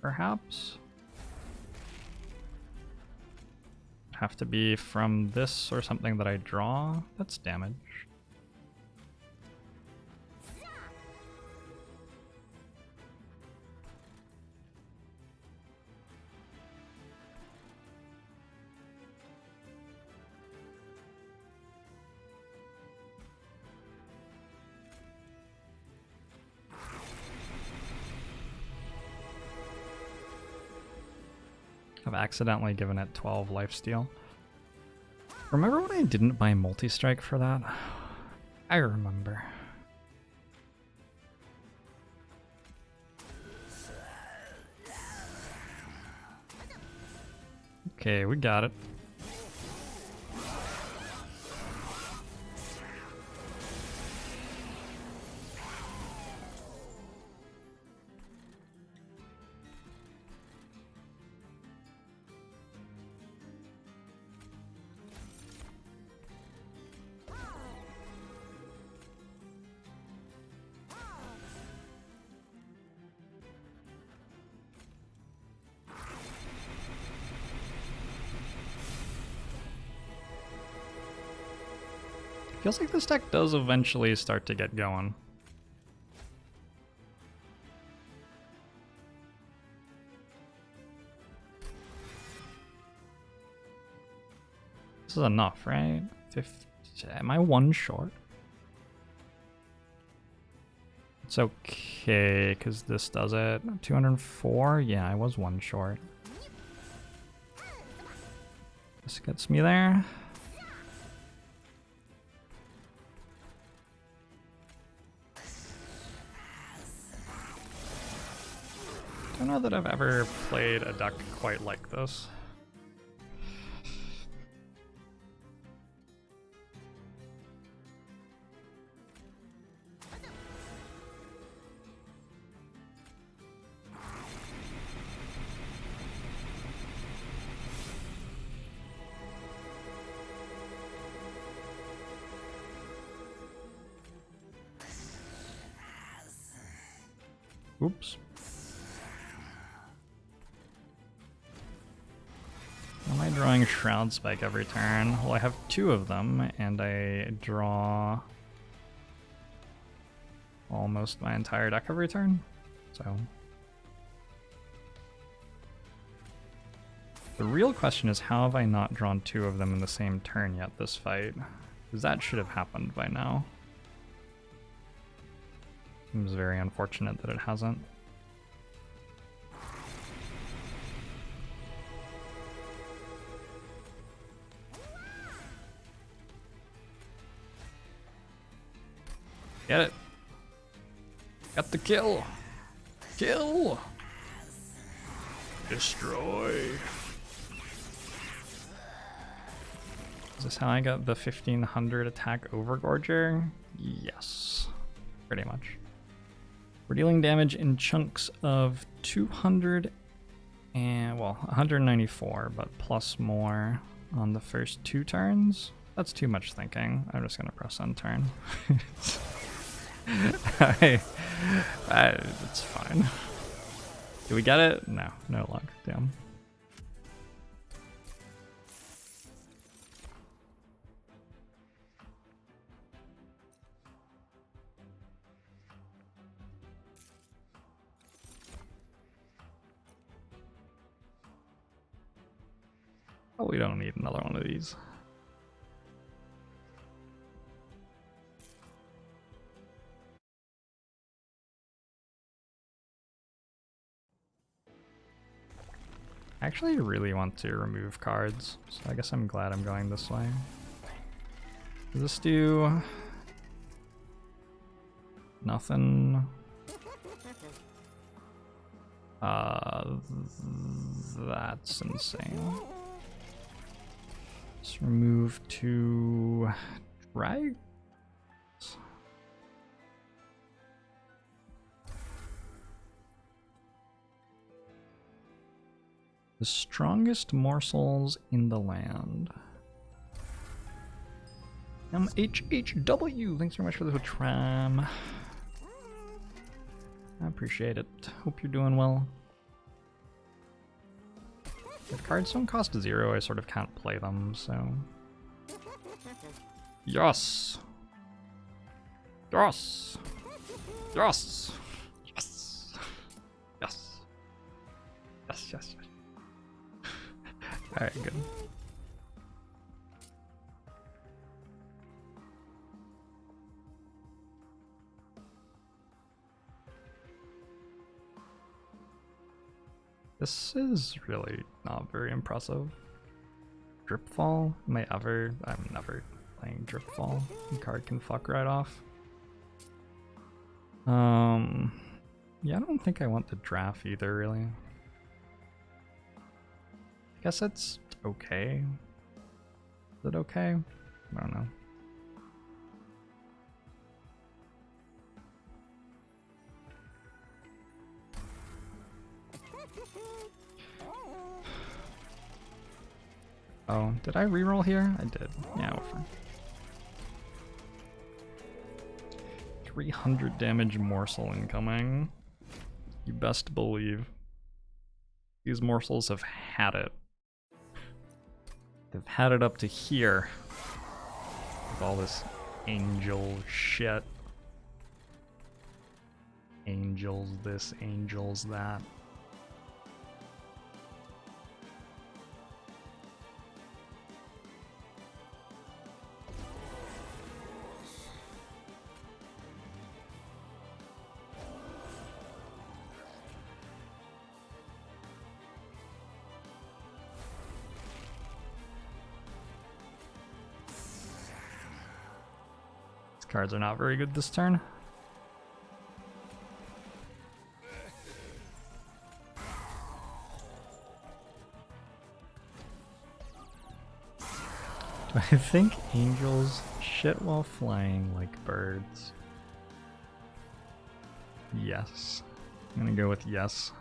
Perhaps? Have to be from this or something that I draw? That's damage. I've accidentally given it 12 lifesteal. Remember when I didn't buy multi-strike for that? I remember. Okay, we got it. Feels like this deck does eventually start to get going. This is enough, right? 50, am I one short? It's okay, because this does it. 204? Yeah, I was one short. This gets me there. I don't know that I've ever played a deck quite like this. Oops. Am I drawing Shroud Spike every turn? Well, I have 2 of them, and I draw almost my entire deck every turn, so... The real question is, how have I not drawn 2 of them in the same turn yet this fight? Because that should have happened by now. Seems very unfortunate that it hasn't. Get it! Got the kill! Kill! Destroy! Is this how I got the 1500 attack Overgorger? Yes. Pretty much. We're dealing damage in chunks of 200 and, well, 194, but plus more on the first 2 turns. That's too much thinking. I'm just gonna press end turn. It's fine. Do we get it? No, no luck. Damn. Oh, we don't need another one of these. I actually really want to remove cards, so I guess I'm glad I'm going this way. Does this do nothing? That's insane. Let's remove 2 drag. The strongest morsels in the land. MHHW, thanks very much for the tram. I appreciate it. Hope you're doing well. If cards don't cost 0, I sort of can't play them, so... Yes! Yes! Yes! Yes! Yes! Yes, yes, yes. Alright, good. This is really not very impressive. Dripfall? Am I ever? I'm never playing Dripfall. The card can fuck right off. Yeah, I don't think I want to draft either, really. I guess it's okay. Is it okay? I don't know. Oh, did I reroll here? I did. Yeah, we're fine. 300 damage morsel incoming. You best believe. These morsels have had it. They've had it up to here. With all this angel shit. Angels this, angels that. Cards are not very good this turn. Do I think angels shit while flying like birds? Yes. I'm gonna go with yes.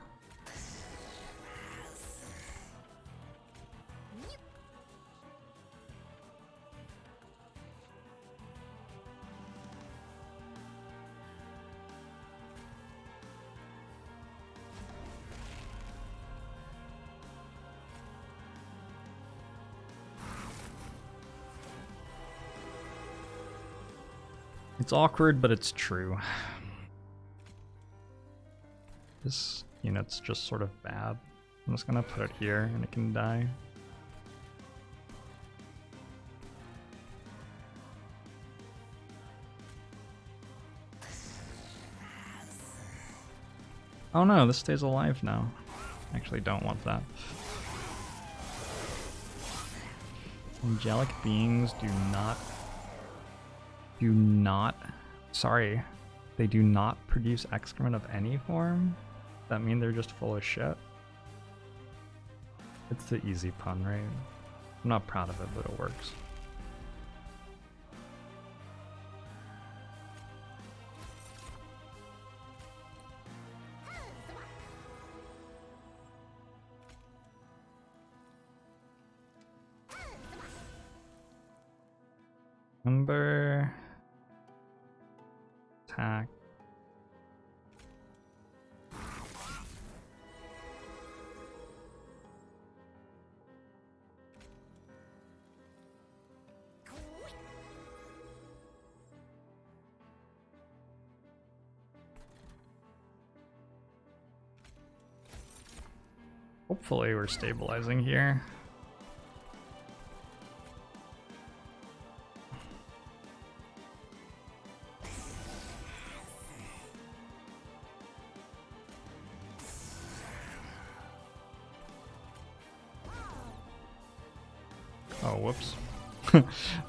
It's awkward, but it's true. This unit's just sort of bad. I'm just gonna put it here and it can die. Oh no, this stays alive now. I actually don't want that. Angelic beings do not, sorry, they do not produce excrement of any form? Does that mean they're just full of shit? It's the easy pun, right? I'm not proud of it, but it works. Number attack. Hopefully we're stabilizing here. Oh, whoops.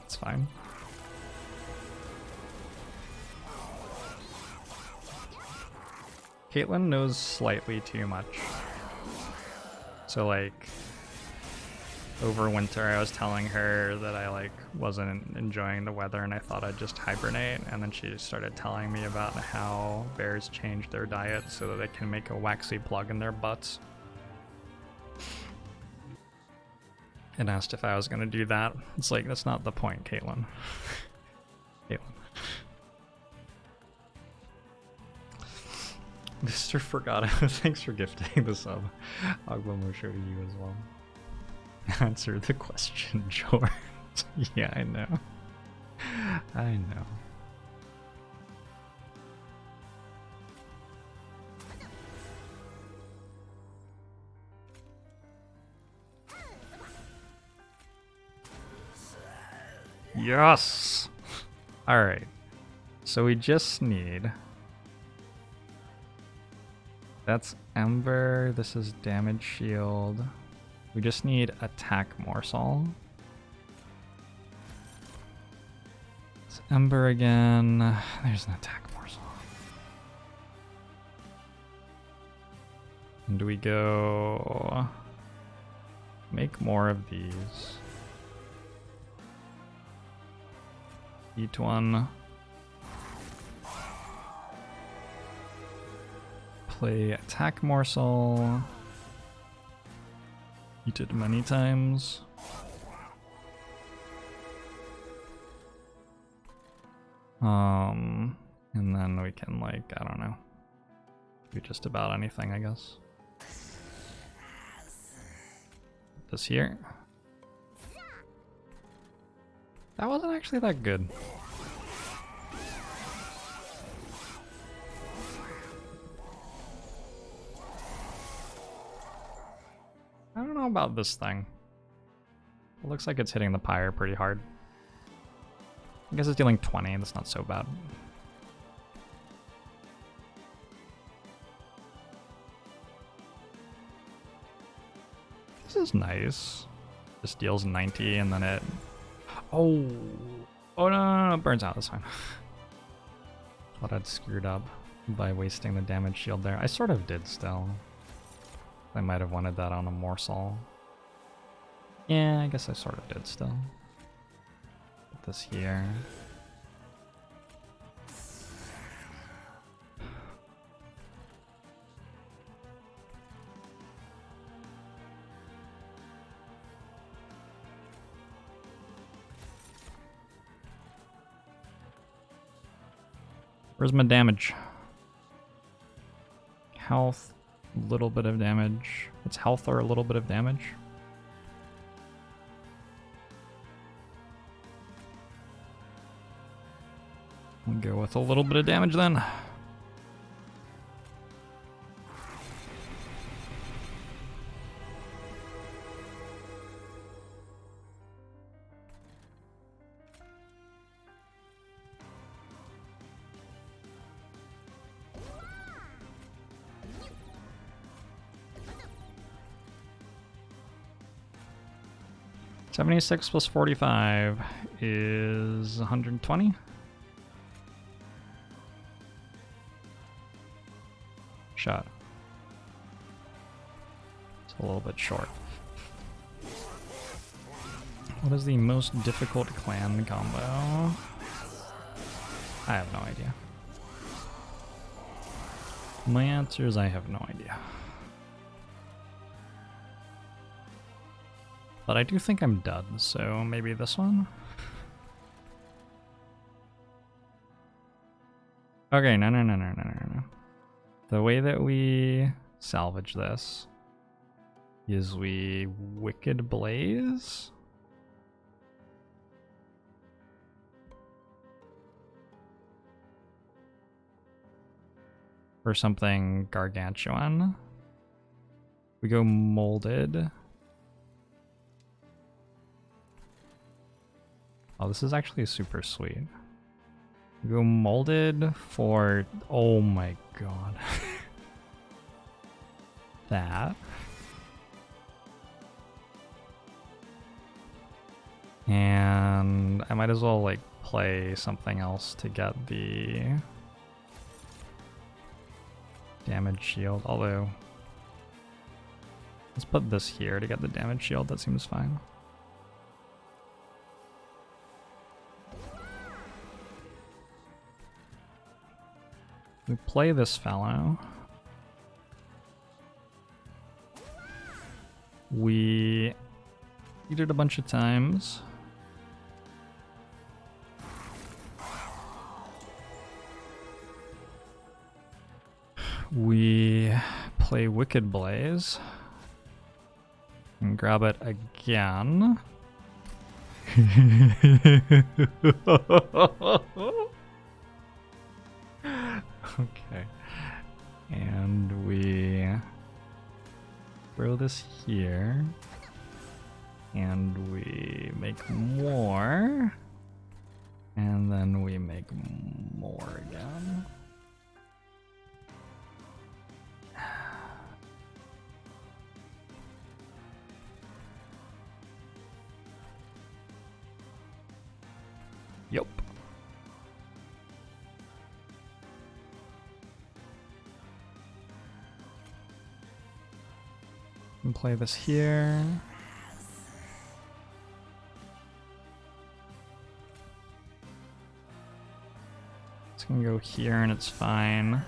It's fine. Caitlyn knows slightly too much. So like, over winter I was telling her that I like wasn't enjoying the weather and I thought I'd just hibernate, and then she started telling me about how bears change their diet so that they can make a waxy plug in their butts. And asked if I was gonna do that. It's like, that's not the point, Caitlyn. Caitlyn. Mr. Forgotten, thanks for gifting the sub. Agwamo show to you as well. Answer the question, Jorbs. Yeah, I know. I know. Yes! Alright. So we just need... That's Ember, this is damage shield. We just need attack morsel. It's Ember again. There's an attack morsel. And we go... Make more of these. Eat one. Play attack morsel. Eat it many times. And then we can like, I don't know, do just about anything, I guess. This here. That wasn't actually that good. I don't know about this thing. It looks like it's hitting the pyre pretty hard. I guess it's dealing 20, that's not so bad. This is nice. This deals 90 and then it... Oh! Oh no, no, no, it burns out, that's fine. Thought I'd screwed up by wasting the damage shield there. I sort of did still. I might have wanted that on a morsel. Yeah, I guess I sort of did still. Put this here. Where's my damage? Health, a little bit of damage. It's health or a little bit of damage. We'll go with a little bit of damage then. $76 plus 45 is 120. Shot. It's a little bit short. What is the most difficult clan combo? I have no idea. My answer is I have no idea. But I do think I'm done, so maybe this one? Okay, no. The way that we salvage this is we Wicked Blaze. For something gargantuan. We go molded. Oh, this is actually super sweet. We go molded for, oh my god. That. And I might as well like play something else to get the damage shield, although let's put this here to get the damage shield, that seems fine. We play this fellow. We eat it a bunch of times. We play Wicked Blaze. And grab it again. Okay. And we throw this here. And we make more. And then we make more again. Yup. And play this here. It's gonna go here and it's fine.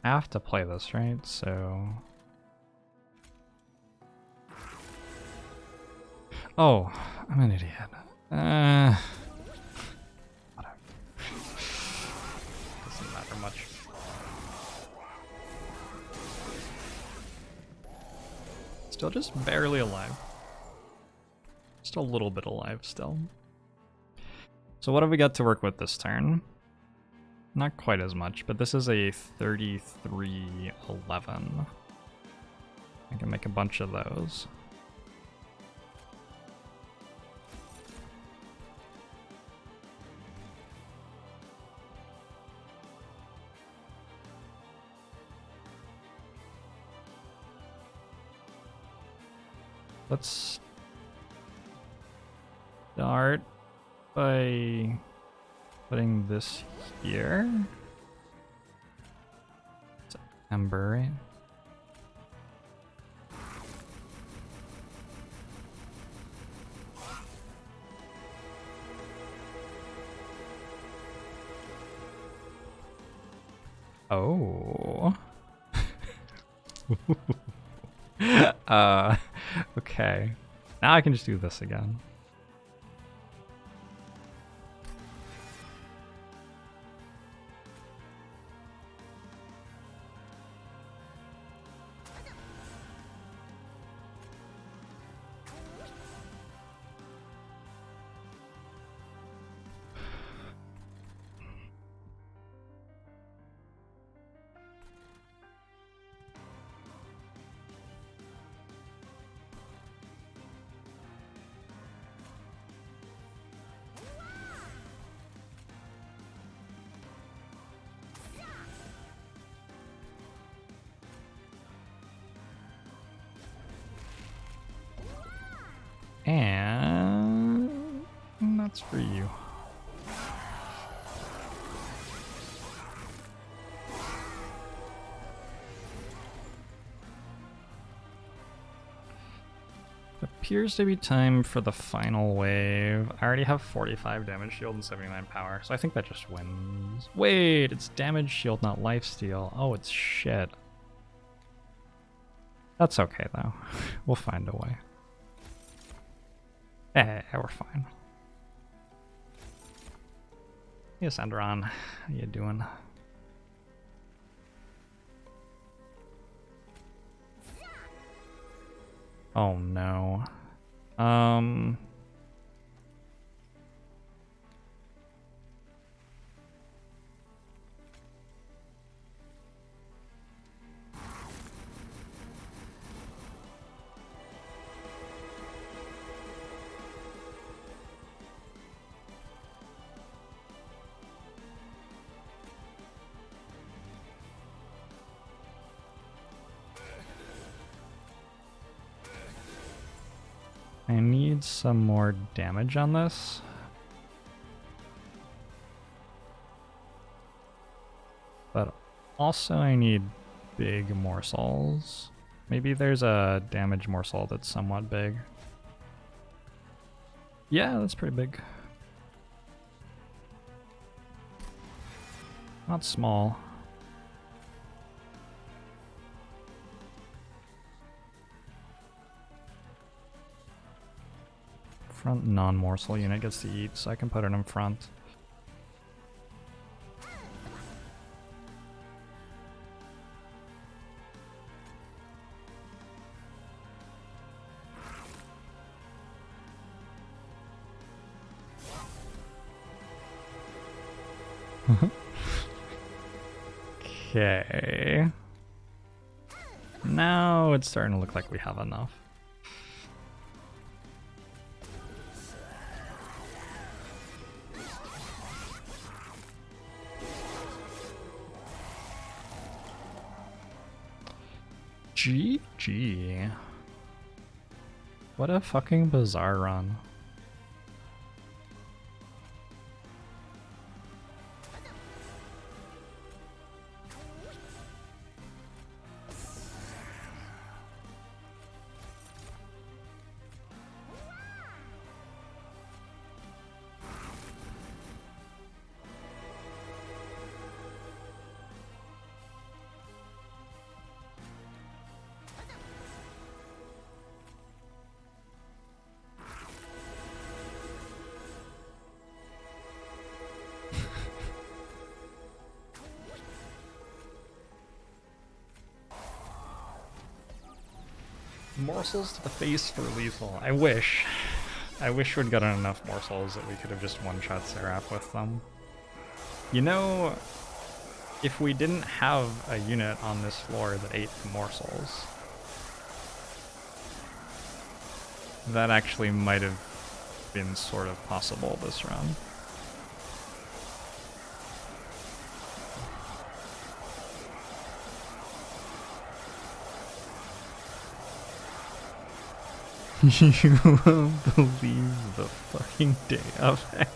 I have to play this, right? So... Oh, I'm an idiot. Whatever. Doesn't matter much. Still just barely alive. Just a little bit alive still. So what have we got to work with this turn? Not quite as much, but this is a 33-11. I can make a bunch of those. Let's start by putting this here. September, right? Oh. Okay. Now I can just do this again. And that's for you. Appears to be time for the final wave. I already have 45 damage shield and 79 power, so I think that just wins. Wait, it's damage shield, not lifesteal. Oh, it's shit. That's okay though. We'll find a way. Yeah, we're fine. Yes, Enderon, how you doing? Oh no. I need some more damage on this. But also I need big morsels. Maybe there's a damage morsel that's somewhat big. Yeah, that's pretty big. Not small. Front non-morsel unit gets to eat, so I can put it in front. Okay. Now it's starting to look like we have enough. GG. What a fucking bizarre run. Morsels to the face for lethal. I wish we'd gotten enough morsels that we could have just one-shot Seraph with them. You know, if we didn't have a unit on this floor that ate morsels, that actually might have been sort of possible this run. You won't believe the fucking day I've had.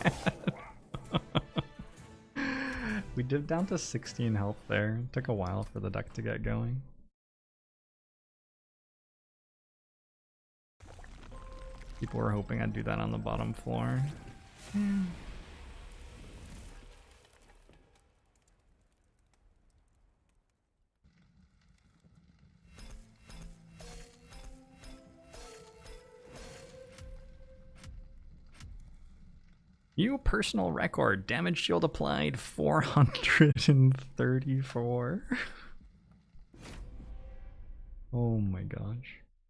We dipped down to 16 health there. It took a while for the deck to get going. People were hoping I'd do that on the bottom floor. You personal record, damage shield applied 434. Oh my gosh.